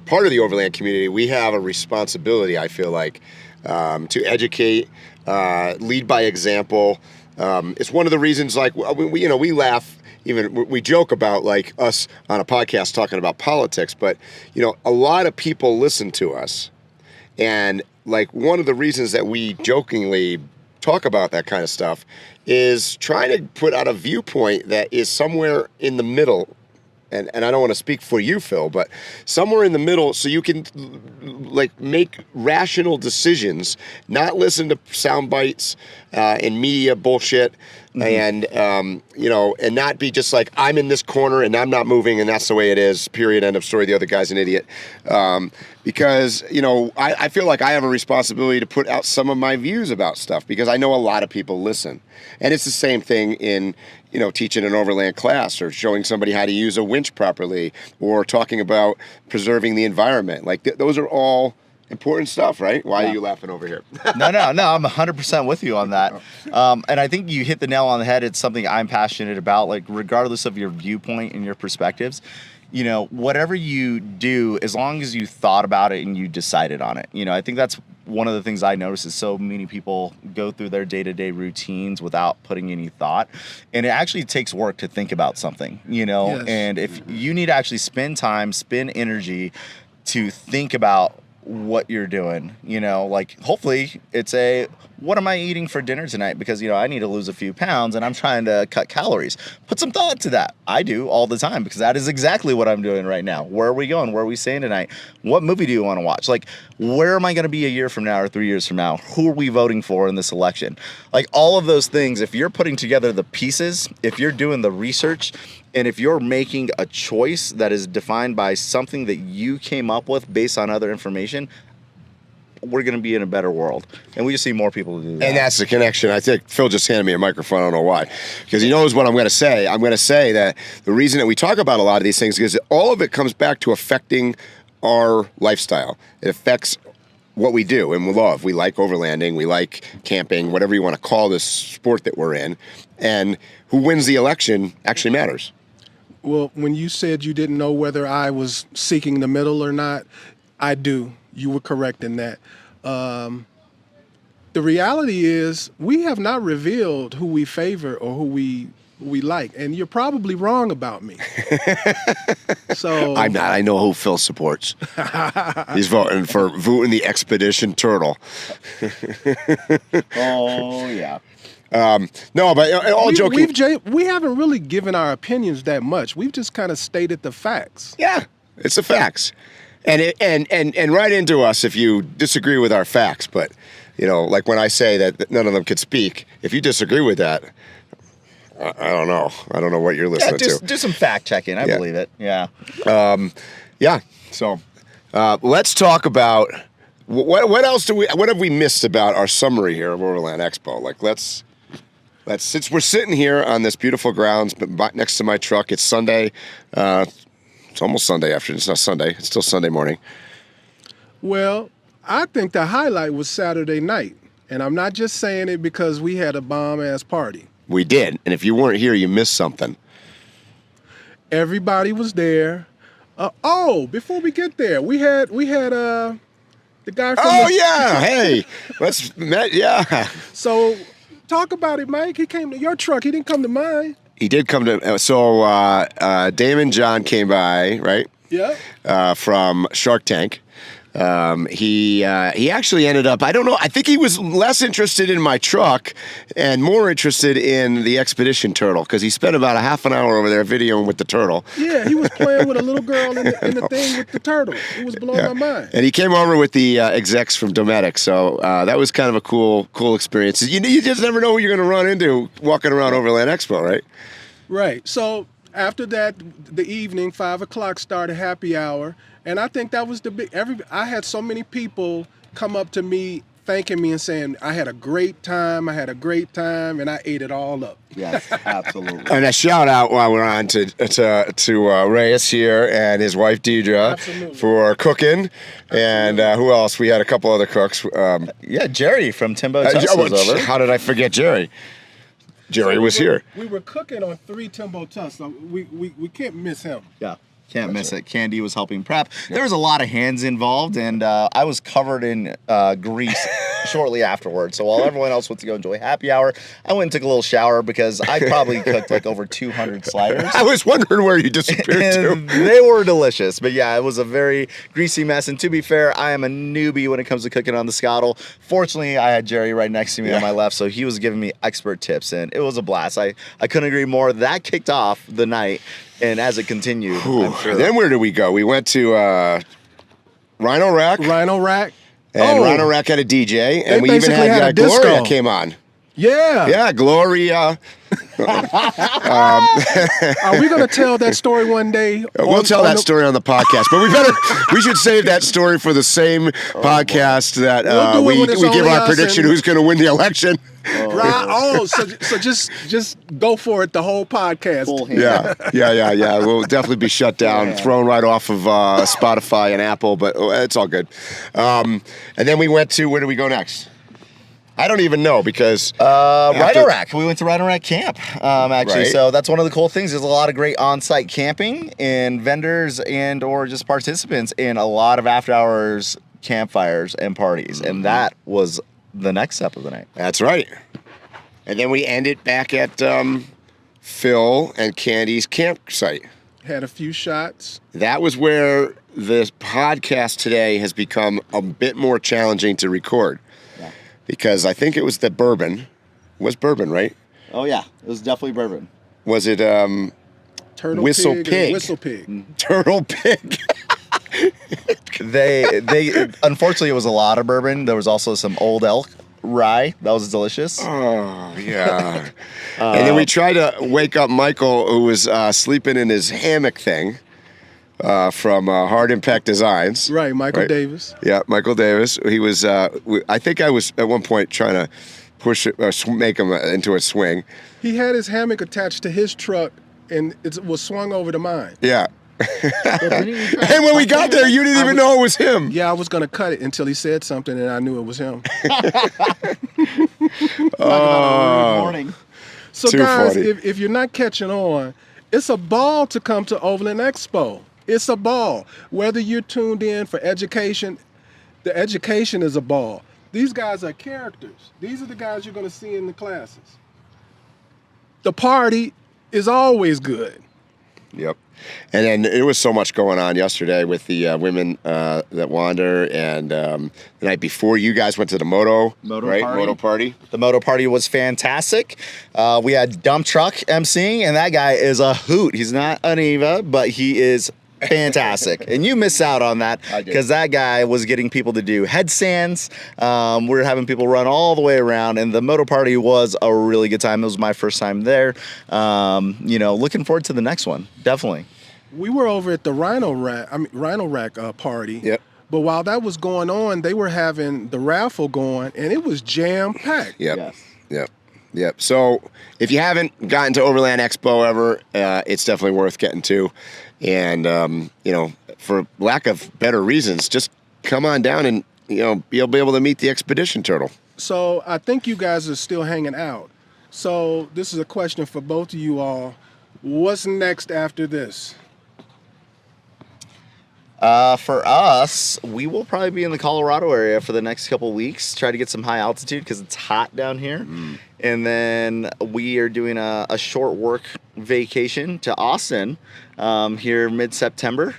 part of the Overland community, we have a responsibility, I feel like, to educate, lead by example. It's one of the reasons, like, we laugh, even we joke about like us on a podcast talking about politics, but a lot of people listen to us, and like one of the reasons that we jokingly talk about that kind of stuff is trying to put out a viewpoint that is somewhere in the middle. And I don't want to speak for you, Phil, but somewhere in the middle, so you can like make rational decisions, not listen to sound bites and media bullshit, and and not be just like, I'm in this corner and I'm not moving and that's the way it is. Period. End of story. The other guy's an idiot. Because I feel like I have a responsibility to put out some of my views about stuff, because I know a lot of people listen, and it's the same thing in teaching an overland class, or showing somebody how to use a winch properly, or talking about preserving the environment. Like those are all important stuff, right? Why are you laughing over here? No, I'm 100% with you on that. And I think you hit the nail on the head. It's something I'm passionate about, like regardless of your viewpoint and your perspectives. Whatever you do, as long as you thought about it and you decided on it. I think that's one of the things I notice is so many people go through their day-to-day routines without putting any thought. And it actually takes work to think about something, Yes. And if you need to actually spend time, spend energy to think about what you're doing, like hopefully it's what am I eating for dinner tonight? Because, I need to lose a few pounds and I'm trying to cut calories. Put some thought to that. I do all the time, because that is exactly what I'm doing right now. Where are we going? Where are we staying tonight? What movie do you want to watch? Like, where am I going to be a year from now or 3 years from now? Who are we voting for in this election? Like all of those things, if you're putting together the pieces, if you're doing the research, and if you're making a choice that is defined by something that you came up with based on other information, we're going to be in a better world. And we just see more people do that. And that's the connection. I think Phil just handed me a microphone. I don't know why. Because he knows what I'm going to say. I'm going to say that the reason that we talk about a lot of these things is all of it comes back to affecting our lifestyle. It affects what we do and we love. We like overlanding. We like camping, whatever you want to call this sport that we're in. And who wins the election actually matters. Well, when you said you didn't know whether I was seeking the middle or not, I do. You were correct in that. The reality is we have not revealed who we favor or who we like, and you're probably wrong about me. So I'm not. I know who Phil supports. He's voting the Expedition Turtle. Oh, yeah. No, but all joking. We haven't really given our opinions that much. We've just kind of stated the facts. Yeah, it's the facts. And write into us if you disagree with our facts. But, like when I say that none of them could speak, if you disagree with that, I don't know. I don't know what you're listening to. Do some fact checking. I believe it. Yeah. Yeah. So let's talk about what else what have we missed about our summary here of Overland Expo? Like let's since we're sitting here on this beautiful grounds next to my truck. It's Sunday. It's almost Sunday afternoon. It's not Sunday. It's still Sunday morning. Well, I think the highlight was Saturday night. And I'm not just saying it because we had a bomb-ass party. We did. And if you weren't here, you missed something. Everybody was there. Before we get there, we had the guy from Hey, yeah. So talk about it, Mike. He came to your truck. He didn't come to mine. He did come to, Damon John came by, right? Yeah. From Shark Tank. He actually ended up, I don't know, I think he was less interested in my truck and more interested in the Expedition turtle because he spent about a half an hour over there videoing with the turtle. Yeah, he was playing with a little girl in the thing with the turtle. It was blowing my mind. And he came over with the execs from Dometic, so that was kind of a cool experience. You just never know who you're going to run into walking around Overland Expo, right? Right. So after that, the evening, 5 o'clock started happy hour. And I think that was I had so many people come up to me thanking me and saying, I had a great time, and I ate it all up. Yes, absolutely. And a shout out while we're on to Reyes here and his wife Deedra for cooking. And who else? We had a couple other cooks. Jerry from Timbo Tuss was over. How did I forget Jerry? Jerry was here. We were cooking on 3 Timbo Tuss, so we can't miss him. Yeah. Can't miss it. Candy was helping prep. There was a lot of hands involved, and I was covered in grease shortly afterwards. So while everyone else went to go enjoy happy hour, I went and took a little shower because I probably cooked like over 200 sliders. I was wondering where you disappeared to. They were delicious, but yeah, it was a very greasy mess. And to be fair, I am a newbie when it comes to cooking on the Scottle. Fortunately, I had Jerry right next to me on my left, so he was giving me expert tips, and it was a blast. I couldn't agree more. That kicked off the night. And as it continued, I'm sure. Then where did we go? We went to Rhino Rack. And Rhino Rack had a DJ. And we even basically had a disco. Gloria came on. Yeah. Yeah, Gloria. Are we going to tell that story one day? We'll tell that story on the podcast, but we should save that story for the same podcast that we give our prediction who's going to win the election. So just go for it, the whole podcast. Yeah. We'll definitely be shut down, thrown right off of Spotify and Apple, but it's all good. And then we went to, where do we go next? I don't even know because Rhino Rack. We went to Rhino Rack Camp, actually. Right. So that's one of the cool things. There's a lot of great on-site camping and vendors and or just participants in a lot of after-hours campfires and parties. And that was the next step of the night. That's right. And then we ended back at Phil and Candy's campsite. Had a few shots. That was where the podcast today has become a bit more challenging to record. Because I think it was the bourbon. It was bourbon, right? Oh, yeah. It was definitely bourbon. Was it Turtle Whistle Pig? Pig? Whistle Pig. Turtle Pig. They unfortunately, it was a lot of bourbon. There was also some Old Elk rye. That was delicious. Oh, yeah. And then we tried to wake up Michael, who was sleeping in his hammock thing. From Hard Impact Designs. Right, Michael Davis. Yeah, Michael Davis. He was, I think I was at one point trying to push it, make him into a swing. He had his hammock attached to his truck, and it was swung over to mine. Yeah. And when we got there, you didn't even know it was him. Yeah, I was going to cut it until he said something, and I knew it was him. Morning. So, guys, if you're not catching on, it's a ball to come to Overland Expo. It's a ball. Whether you're tuned in for education, the education is a ball. These guys are characters. These are the guys you're going to see in the classes. The party is always good. Yep. And then there was so much going on yesterday with the women that wander, and the night before you guys went to the moto party. The moto party was fantastic. We had Dump Truck emceeing, and that guy is a hoot. He's not an Eva, but he is fantastic. And you miss out on that because that guy was getting people to do headstands. We were having people run all the way around, and the moto party was a really good time. It was my first time there. Looking forward to the next one. Definitely. We were over at the Rhino Rack party. Yep. But while that was going on, they were having the raffle going, and it was jam-packed. Yep. Yes. Yep. So if you haven't gotten to Overland Expo ever, it's definitely worth getting to. And, for lack of better reasons, just come on down and you'll be able to meet the expedition turtle. So I think you guys are still hanging out. So this is a question for both of you all. What's next after this? For us, we will probably be in the Colorado area for the next couple weeks. Try to get some high altitude because it's hot down here. And then we are doing a short work vacation to Austin here mid-September.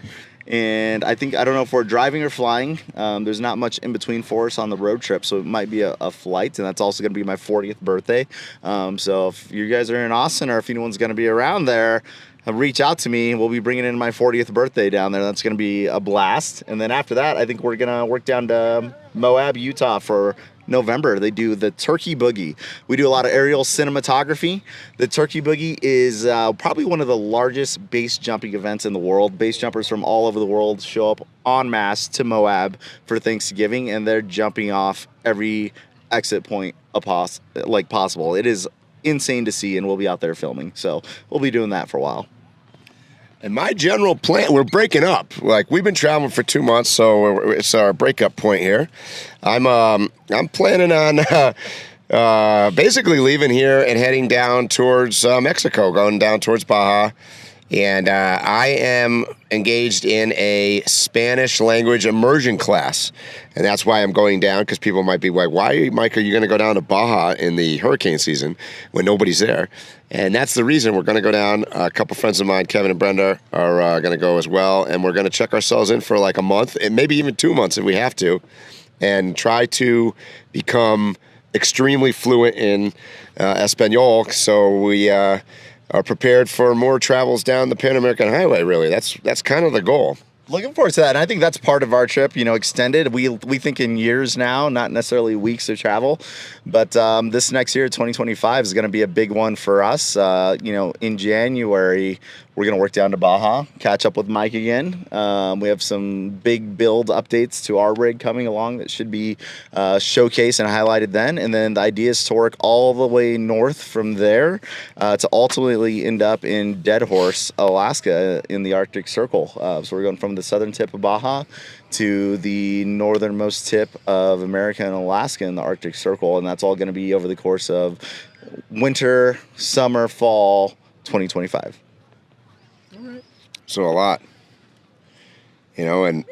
And I don't know if we're driving or flying. There's not much in between for us on the road trip, so it might be a flight, and that's also going to be my 40th birthday. So if you guys are in Austin or if anyone's going to be around there, reach out to me. We'll be bringing in my 40th birthday down there. That's going to be a blast. And then after that, I think we're going to work down to Moab, Utah for November. They do the Turkey Boogie. We do a lot of aerial cinematography. The Turkey Boogie is probably one of the largest base jumping events in the world. Base jumpers from all over the world show up en masse to Moab for Thanksgiving, and they're jumping off every exit point possible. It is insane to see, and we'll be out there filming. So we'll be doing that for a while. And my general plan, we're breaking up. Like, we've been traveling for 2 months, so it's our breakup point here. I'm planning on basically leaving here and heading down towards Mexico, going down towards Baja. And I am engaged in a Spanish language immersion class. And that's why I'm going down, because people might be like, why, Mike, are you going to go down to Baja in the hurricane season when nobody's there? And that's the reason we're going to go down. A couple friends of mine, Kevin and Brenda, are going to go as well. And we're going to check ourselves in for like a month, and maybe even 2 months if we have to, and try to become extremely fluent in Espanol. So we are prepared for more travels down the Pan American Highway, really. That's kind of the goal. Looking forward to that, and I think that's part of our trip, extended. We think in years now, not necessarily weeks of travel, but this next year, 2025, is going to be a big one for us. In January, we're going to work down to Baja, catch up with Mike again. We have some big build updates to our rig coming along that should be showcased and highlighted then, and then the idea is to work all the way north from there to ultimately end up in Dead Horse, Alaska, in the Arctic Circle. So we're going from the southern tip of Baja to the northernmost tip of America and Alaska in the Arctic Circle, and that's all going to be over the course of winter, summer, fall 2025. So a lot, and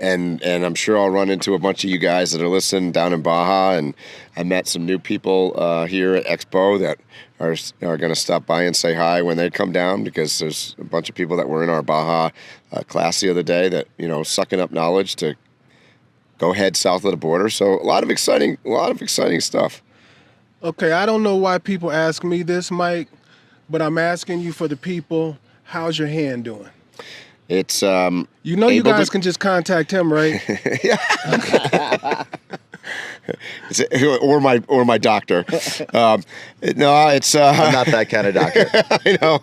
I'm sure I'll run into a bunch of you guys that are listening down in Baja, and I met some new people here at Expo that are going to stop by and say hi when they come down, because there's a bunch of people that were in our Baja class the other day that, sucking up knowledge to go head south of the border. So a lot of exciting stuff. Okay, I don't know why people ask me this, Mike, but I'm asking you for the people. How's your hand doing? It's you guys can just contact him, right? or my doctor. No, it's I'm not that kind of doctor. I know.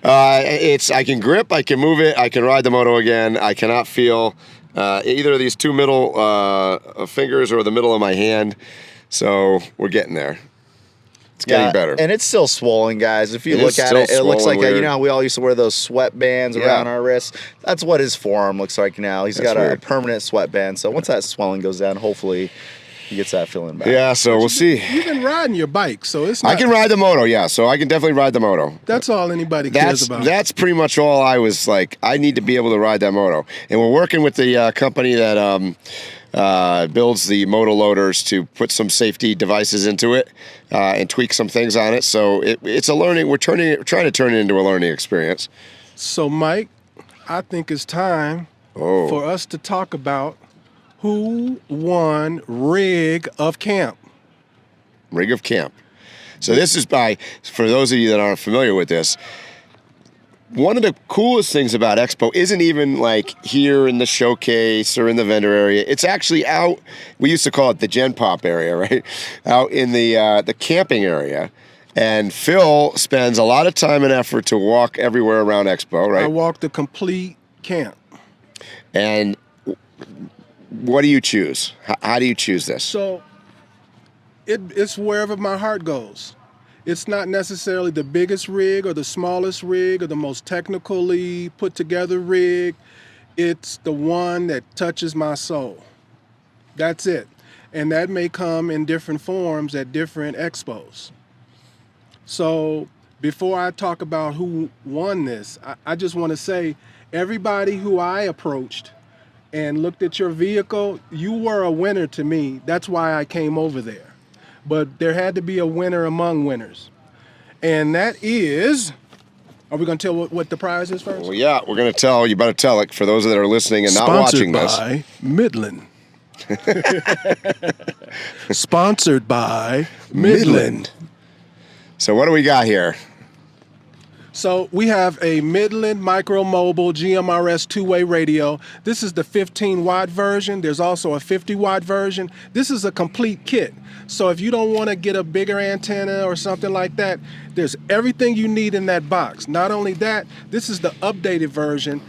I can grip, I can move it, I can ride the moto again. I cannot feel either of these two middle fingers or the middle of my hand. So we're getting there. It's getting better. And it's still swollen, guys. If you look at it, it looks like, how we all used to wear those sweatbands around our wrists. That's what his forearm looks like now. He's got a permanent sweatband. So once that swelling goes down, hopefully he gets that feeling back. Yeah, so we'll see. You've been riding your bike, so it's not... I can ride the moto, yeah. So I can definitely ride the moto. That's all anybody cares about. That's pretty much all I was like, I need to be able to ride that moto. And we're working with the company that... builds the moto loaders to put some safety devices into it and tweak some things on it. So it's a learning. We're trying to turn it into a learning experience. So, Mike, I think it's time for us to talk about who won Rig of Camp. Rig of Camp. So this is for those of you that aren't familiar with this, one of the coolest things about Expo isn't even like here in the showcase or in the vendor area. It's actually out, we used to call it the Gen Pop area, right? Out in the camping area. And Phil spends a lot of time and effort to walk everywhere around Expo, right? I walked the complete camp. And what do you choose? How do you choose this? So it's wherever my heart goes. It's not necessarily the biggest rig or the smallest rig or the most technically put together rig. It's the one that touches my soul. That's it. And that may come in different forms at different expos. So before I talk about who won this, I just want to say everybody who I approached and looked at your vehicle, you were a winner to me. That's why I came over there. But there had to be a winner among winners. And that is, are we going to tell what the prize is first? Well, yeah, we're going to tell. You better tell it for those that are listening and not watching this. Sponsored by Midland. Sponsored by Midland. So what do we got here? So we have a Midland Micro Mobile GMRS two-way radio. This is the 15-watt version. There's also a 50-watt version. This is a complete kit. So if you don't want to get a bigger antenna or something like that, there's everything you need in that box. Not only that, this is the updated version.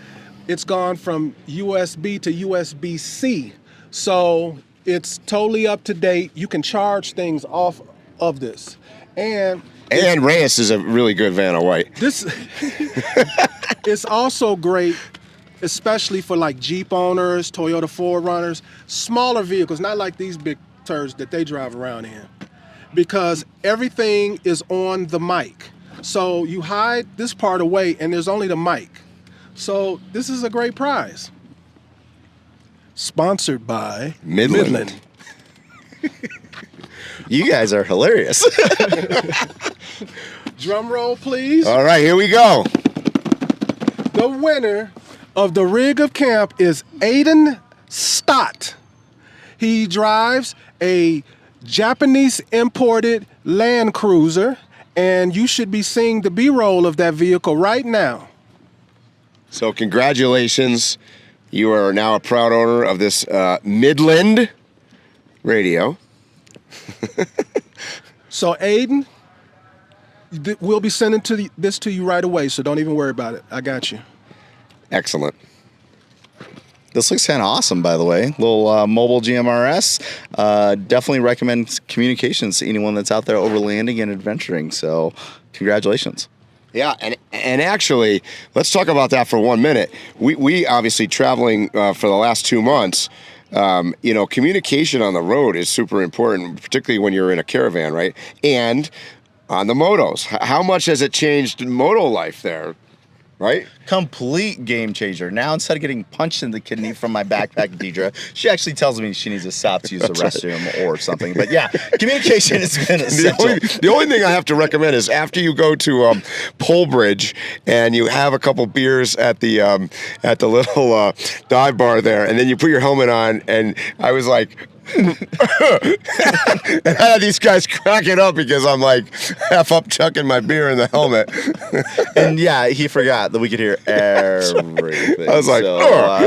It's gone from USB to USB-C. So it's totally up to date. You can charge things off of this. And Reyes is a really good Vanna White. this is also great, especially for like Jeep owners, Toyota 4Runners, smaller vehicles, not like these big turds that they drive around in, because everything is on the mic. So you hide this part away and there's only the mic. So this is a great prize. Sponsored by Midland. You guys are hilarious. Drum roll, please. All right, here we go. The winner of the rig of camp is Aiden Stott. He drives a Japanese imported Land Cruiser, and you should be seeing the B-roll of that vehicle right now. So congratulations. You are now a proud owner of this Midland radio. So Aiden, we'll be sending this to you right away, so don't even worry about it. I got you. Excellent. This looks kind of awesome, by the way. Little mobile GMRS. Definitely recommend communications to anyone that's out there overlanding and adventuring. So congratulations. Yeah, and actually, let's talk about that for 1 minute. We obviously traveling for the last 2 months. Communication on the road is super important, particularly when you're in a caravan, right? And on the motos, how much has it changed moto life there, right? Complete game changer. Now, instead of getting punched in the kidney from my backpack, Deedra, she actually tells me she needs to stop to use the restroom or something. But yeah, communication has been essential. The only thing I have to recommend is after you go to Polebridge and you have a couple beers at the little dive bar there, and then you put your helmet on, and I was like, and I had these guys cracking up because I'm like half up chucking my beer in the helmet. And yeah, he forgot that we could hear everything. I was like,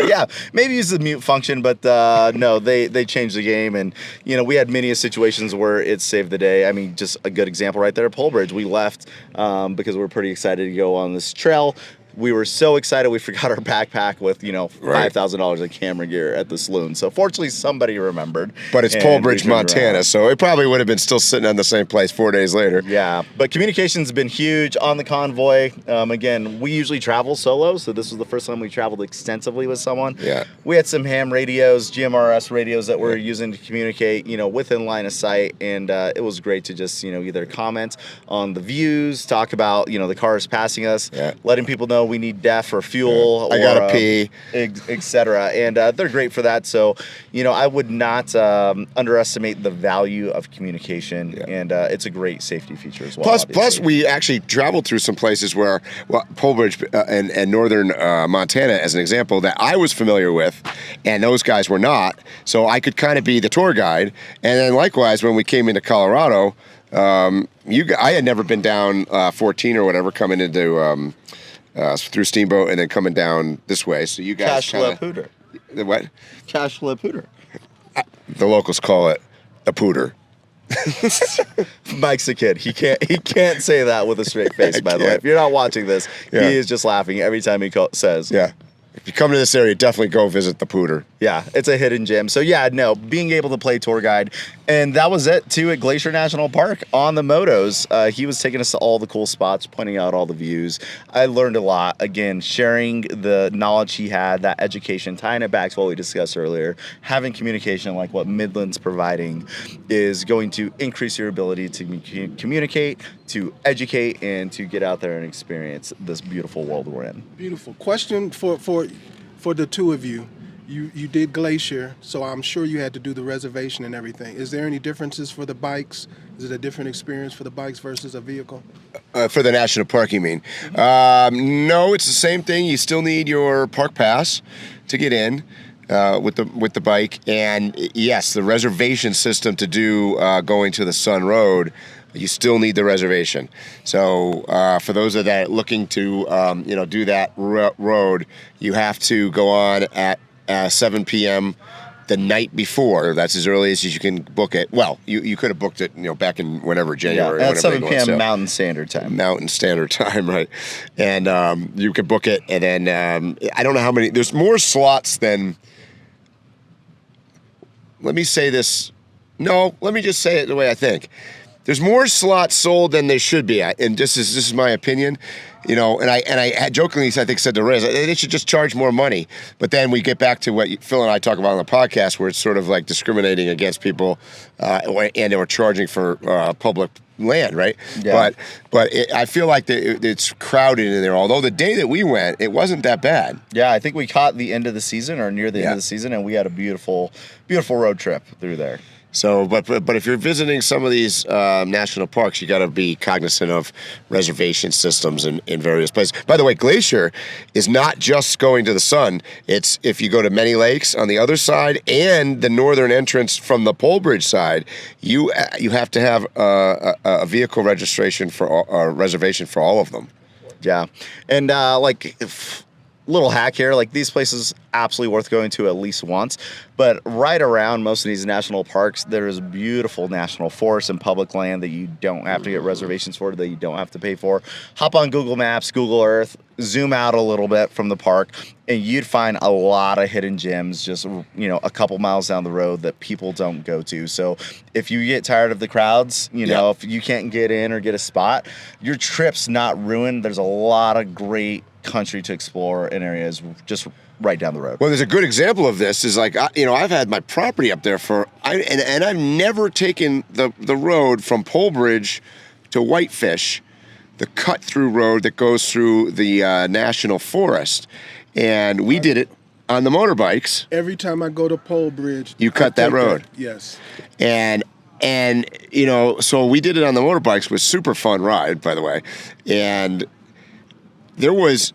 yeah, maybe use the mute function, but no, they changed the game. And, we had many situations where it saved the day. I mean, just a good example right there at Polebridge. We left because we were pretty excited to go on this trail. We were so excited we forgot our backpack with, $5,000 of camera gear at the saloon. So fortunately, somebody remembered. But it's Polebridge, Montana, so it probably would have been still sitting on the same place 4 days later. Yeah, but communication's been huge on the convoy. Again, we usually travel solo, so this was the first time we traveled extensively with someone. Yeah. We had some ham radios, GMRS radios that we're using to communicate, within line of sight, and it was great to just, either comment on the views, talk about, the cars passing us, letting people know we need DEF or fuel. I gotta pee, etc. And they're great for that. So, I would not underestimate the value of communication, and it's a great safety feature as well. Plus, we actually traveled through some places where, Polebridge and northern Montana, as an example, that I was familiar with, and those guys were not. So I could kind of be the tour guide. And then likewise, when we came into Colorado, I had never been down 14 or whatever coming into. Through Steamboat and then coming down this way. So you guys Cash La Pooter. The what? Cash La Pooter. The locals call it a pooter. Mike's a kid. He can't say that with a straight face, by the way. If you're not watching this, he is just laughing every time he says. Yeah. If you come to this area, definitely go visit the pooter. Yeah, it's a hidden gem. So yeah, no, being able to play tour guide, and that was it too at Glacier National Park on the motos. He was taking us to all the cool spots, pointing out all the views. I learned a lot. Again, sharing the knowledge he had, that education, tying it back to what we discussed earlier. Having communication like what Midland's providing is going to increase your ability to communicate, to educate, and to get out there and experience this beautiful world we're in. Beautiful. Question for the two of you. You did Glacier, so I'm sure you had to do the reservation and everything. Is there any differences for the bikes? Is it a different experience for the bikes versus a vehicle? For the national park, you mean? No, it's the same thing. You still need your park pass to get in with the bike, and yes, the reservation system to do going to the Sun Road. You still need the reservation. So for those of that looking to do that road, you have to go on at 7 p.m. the night before. That's as early as you can book it. Well, you could have booked it, back in whenever, January. Yeah, at 7 p.m. So, Mountain Standard Time. Mountain Standard Time, right? And you can book it, and then I don't know how many. There's more slots than. Let me say this. No, let me just say it the way I think. There's more slots sold than there should be, and this is my opinion, And I jokingly I think said to Reyes, they should just charge more money. But then we get back to what Phil and I talk about on the podcast, where it's sort of like discriminating against people, and they were charging for public land, right? Yeah. But I feel like it's crowded in there. Although the day that we went, it wasn't that bad. Yeah, I think we caught the end of the season or near the end of the season, and we had a beautiful, beautiful road trip through there. So, but if you're visiting some of these national parks, you got to be cognizant of reservation systems in various places. By the way, Glacier is not just going to the Sun. It's if you go to Many Lakes on the other side and the northern entrance from the Pole Bridge side, you have to have a vehicle registration for a reservation for all of them. Yeah, and little hack here, like these places absolutely worth going to at least once, but right around most of these national parks there is beautiful national forests and public land that you don't have to get reservations for, that you don't have to pay for. Hop on Google Maps, Google Earth, zoom out a little bit from the park, and you'd find a lot of hidden gems just a couple miles down the road that people don't go to. So if you get tired of the crowds, if you can't get in or get a spot, your trip's not ruined. There's a lot of great country to explore in areas just right down the road. Well, there's a good example of this is like, I've had my property up there and I've never taken the road from Pole Bridge to Whitefish, the cut through road that goes through the national forest. And we did it on the motorbikes. Every time I go to Pole Bridge, you cut that road. Yes. And so we did it on the motorbikes. It was a super fun ride, by the way. And there was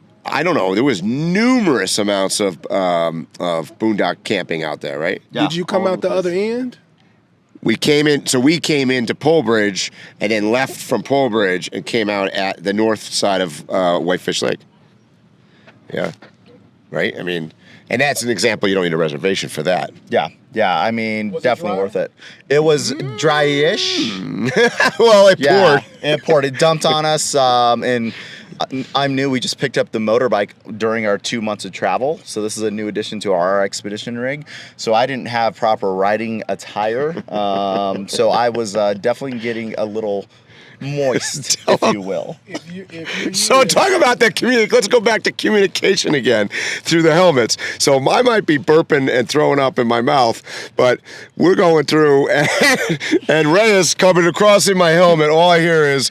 numerous amounts of boondock camping out there, right? Yeah. Did you come out the other end? We came into Pole Bridge and then left from Pole Bridge and came out at the north side of Whitefish Lake. Yeah. Right? I mean, and that's an example. You don't need a reservation for that. Yeah. I mean, definitely worth it. It was dry-ish. Well, it poured. It poured. It dumped on us, and I'm new. We just picked up the motorbike during our 2 months of travel. So this is a new addition to our expedition rig. So I didn't have proper riding attire. So I was definitely getting a little moist, if you will. So talk about that let's go back to communication again through the helmets. So I might be burping and throwing up in my mouth, but we're going through and Reyes coming across in my helmet. All I hear is,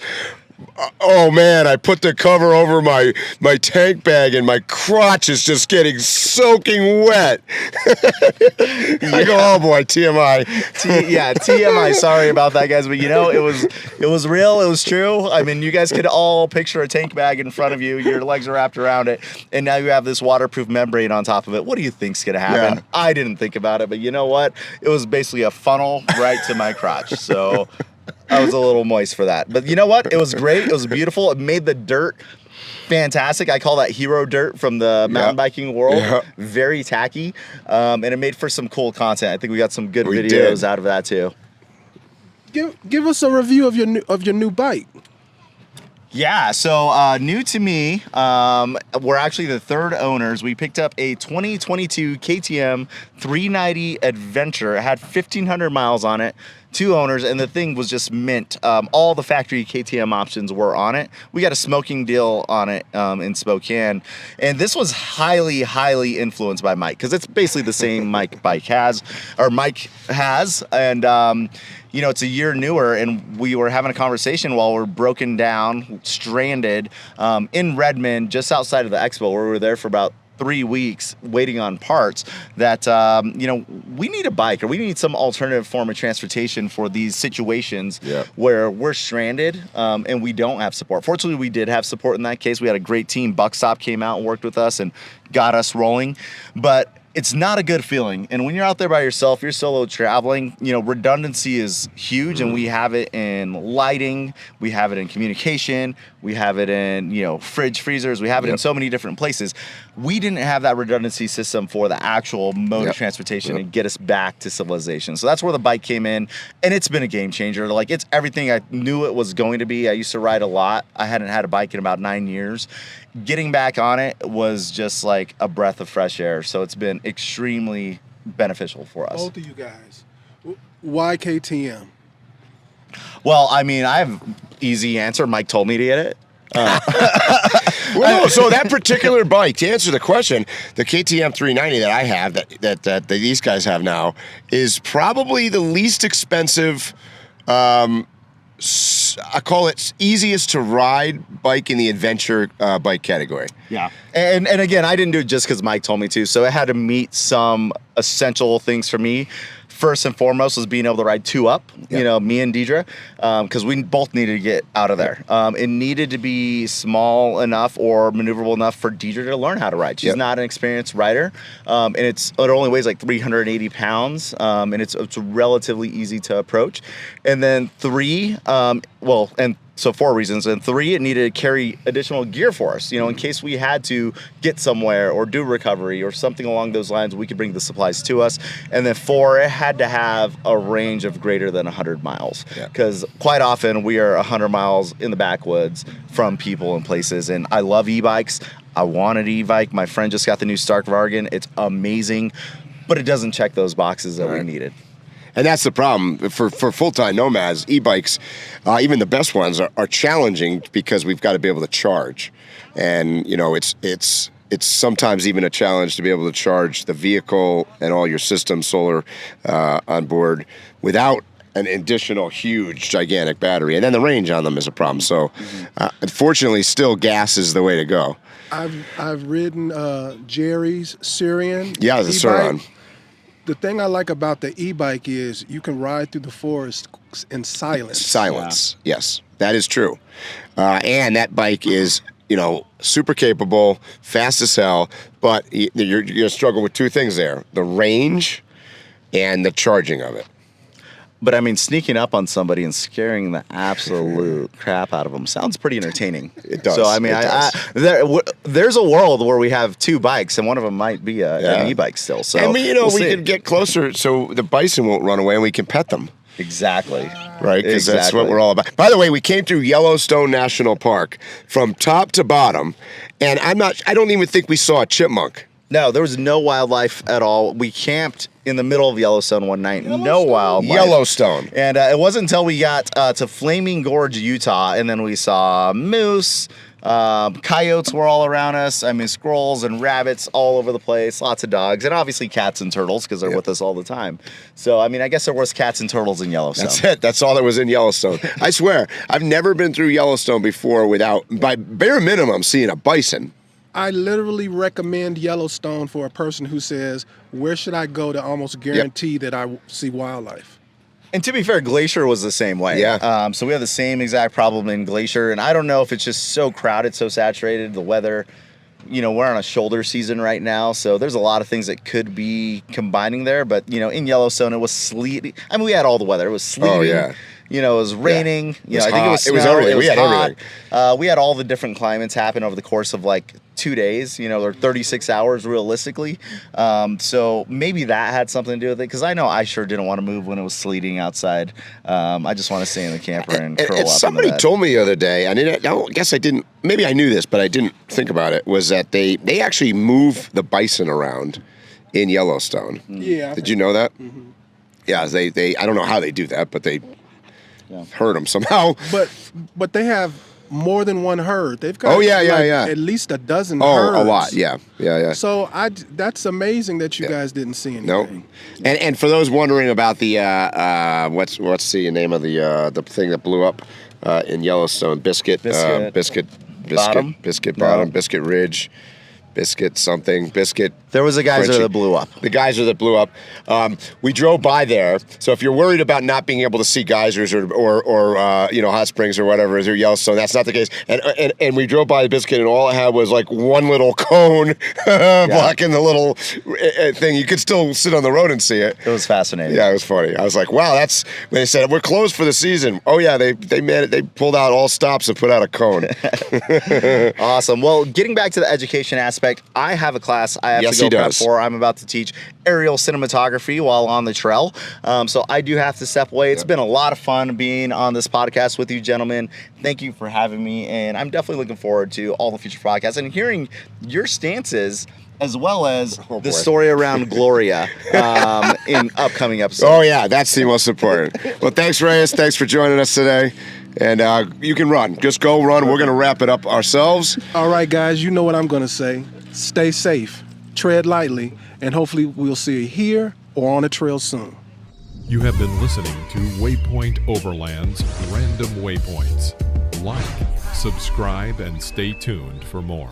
oh man, I put the cover over my tank bag and my crotch is just getting soaking wet. I go, oh boy, TMI. TMI. Sorry about that, guys, but it was real. It was true. I mean, you guys could all picture a tank bag in front of you. Your legs are wrapped around it, and now you have this waterproof membrane on top of it. What do you think's gonna happen? Yeah. I didn't think about it, but you know what? It was basically a funnel right to my crotch. So I was a little moist for that. But you know what? It was great. It was beautiful. It made the dirt fantastic. I call that hero dirt from the mountain biking world. Yeah. Very tacky. And it made for some cool content. I think we got some good videos out of that too. Give us a review of your new bike. Yeah, so new to me, we're actually the third owners. We picked up a 2022 KTM 390 Adventure. It had 1,500 miles on it, 2 owners, and the thing was just mint. All the factory KTM options were on it. We got a smoking deal on it in Spokane, and this was highly, highly influenced by Mike, because it's basically the same Mike has, and you know, it's a year newer, and we were having a conversation while we're broken down, stranded in Redmond, just outside of the expo, where we were there for about 3 weeks waiting on parts, that, you know, we need a bike, or we need some alternative form of transportation for these situations where we're stranded and we don't have support. Fortunately, we did have support in that case. We had a great team. Buckstop came out and worked with us and got us rolling. But it's not a good feeling. And when you're out there by yourself, you're solo traveling, you know, redundancy is huge, and we have it in lighting, we have it in communication, we have it in, you know, freezers, we have it in so many different places. We didn't have that redundancy system for the actual mode of transportation and get us back to civilization. So that's where the bike came in, and it's been a game changer. Like, it's everything I knew it was going to be. I used to ride a lot. I hadn't had a bike in about 9 years. Getting back on it was just like a breath of fresh air. So it's been extremely beneficial for us. Both of you guys. Why KTM? Well, I mean, I have easy answer. Mike told me to get it. Well, no, so that particular bike, to answer the question, the KTM 390 that I have, that these guys have now, is probably the least expensive, I call it easiest to ride bike in the adventure bike category. Yeah. And again, I didn't do it just because Mike told me to. So it had to meet some essential things for me. First and foremost was being able to ride 2 up, you know, me and Deedra, because we both needed to get out of there. It needed to be small enough or maneuverable enough for Deedra to learn how to ride. She's not an experienced rider, and it only weighs like 380 pounds, and it's relatively easy to approach. And then 3, so 4 reasons. And 3, it needed to carry additional gear for us, you know, in case we had to get somewhere or do recovery or something along those lines, we could bring the supplies to us. And then 4, it had to have a range of greater than 100 miles, because quite often we are 100 miles in the backwoods from people and places. And I love e-bikes. I want an e-bike. My friend just got the new Stark Vargan. It's amazing, but it doesn't check those boxes that we needed. And that's the problem for full-time nomads. E-bikes, even the best ones, are challenging because we've got to be able to charge, and you know it's sometimes even a challenge to be able to charge the vehicle and all your systems, solar on board, without an additional huge gigantic battery, and then the range on them is a problem. So, unfortunately, still gas is the way to go. I've ridden Jerry's Syrian. Yeah, the Suron. The thing I like about the e-bike is you can ride through the forest in silence. Yes, that is true. And that bike is, you know, super capable, fast as hell, but you're going to struggle with 2 things there: the range and the charging of it. But I mean, sneaking up on somebody and scaring the absolute crap out of them sounds pretty entertaining. It does. So I mean, there's a world where we have 2 bikes, and one of them might be an e-bike still. So, and we could get closer so the bison won't run away, and we can pet them. Exactly. Right, because that's what we're all about. By the way, we came through Yellowstone National Park from top to bottom, and I don't even think we saw a chipmunk. No, there was no wildlife at all. We camped in the middle of Yellowstone one night. No wildlife. Yellowstone. And it wasn't until we got to Flaming Gorge, Utah, and then we saw moose. Coyotes were all around us. I mean, squirrels and rabbits all over the place. Lots of dogs, and obviously cats and turtles, because they're with us all the time. So, I mean, I guess there was cats and turtles in Yellowstone. That's it. That's all that was in Yellowstone. I swear, I've never been through Yellowstone before without, by bare minimum, seeing a bison. I literally recommend Yellowstone for a person who says, where should I go to almost guarantee that I see wildlife? And to be fair, Glacier was the same way. Yeah. So we have the same exact problem in Glacier, and I don't know if it's just so crowded, so saturated, the weather. You know, we're on a shoulder season right now, so there's a lot of things that could be combining there. But, you know, in Yellowstone, it was sleety. I mean, we had all the weather. It was sleeting. Oh, yeah. You know, it was raining. You know, I think it was It was snow, everything. it was We had hot. everything. We had all the different climates happen over the course of like 2 days, you know, or 36 hours realistically. So maybe that had something to do with it, because I know I sure didn't want to move when it was sleeting outside. I just want to stay in the camper and curl up. Somebody told me the other day, I guess I didn't, maybe I knew this, but I didn't think about it, was that they actually move the bison around in Yellowstone. Yeah. Did you know that? Mm-hmm. Yeah, they I don't know how they do that, but they herd them somehow. But they have more than one herd. They've got at least a dozen herds. A lot, yeah. So that's amazing that you guys didn't see anything. Nope. And for those wondering about the what's the name of the thing that blew up in Yellowstone? Biscuit Bottom? Biscuit Bottom, No. Biscuit Ridge, Biscuit something, Biscuit. There was a geyser Frenchie. that blew up. The geyser that blew up. We drove by there. So if you're worried about not being able to see geysers or hot springs or whatever through Yellowstone, that's not the case. And we drove by the Biscuit, and all it had was like one little cone blocking the little thing. You could still sit on the road and see it. It was fascinating. Yeah, it was funny. I was like, wow, that's when they said we're closed for the season. Oh yeah, they made it. They pulled out all stops and put out a cone. Awesome. Well, getting back to the education aspect, I have a class I have Yes, to he go prep does. for. I'm about to teach aerial cinematography while on the trail. So I do have to step away. It's been a lot of fun being on this podcast with you gentlemen. Thank you for having me. And I'm definitely looking forward to all the future podcasts and hearing your stances, as well as the story around Gloria in upcoming episodes. Oh yeah, that's the most important. Well, thanks Reyes. Thanks for joining us today. And you can run. Just go run. We're going to wrap it up ourselves. All right, guys, you know what I'm going to say. Stay safe, tread lightly, and hopefully we'll see you here or on the trail soon. You have been listening to Waypoint Overland's Random Waypoints. Like, subscribe, and stay tuned for more.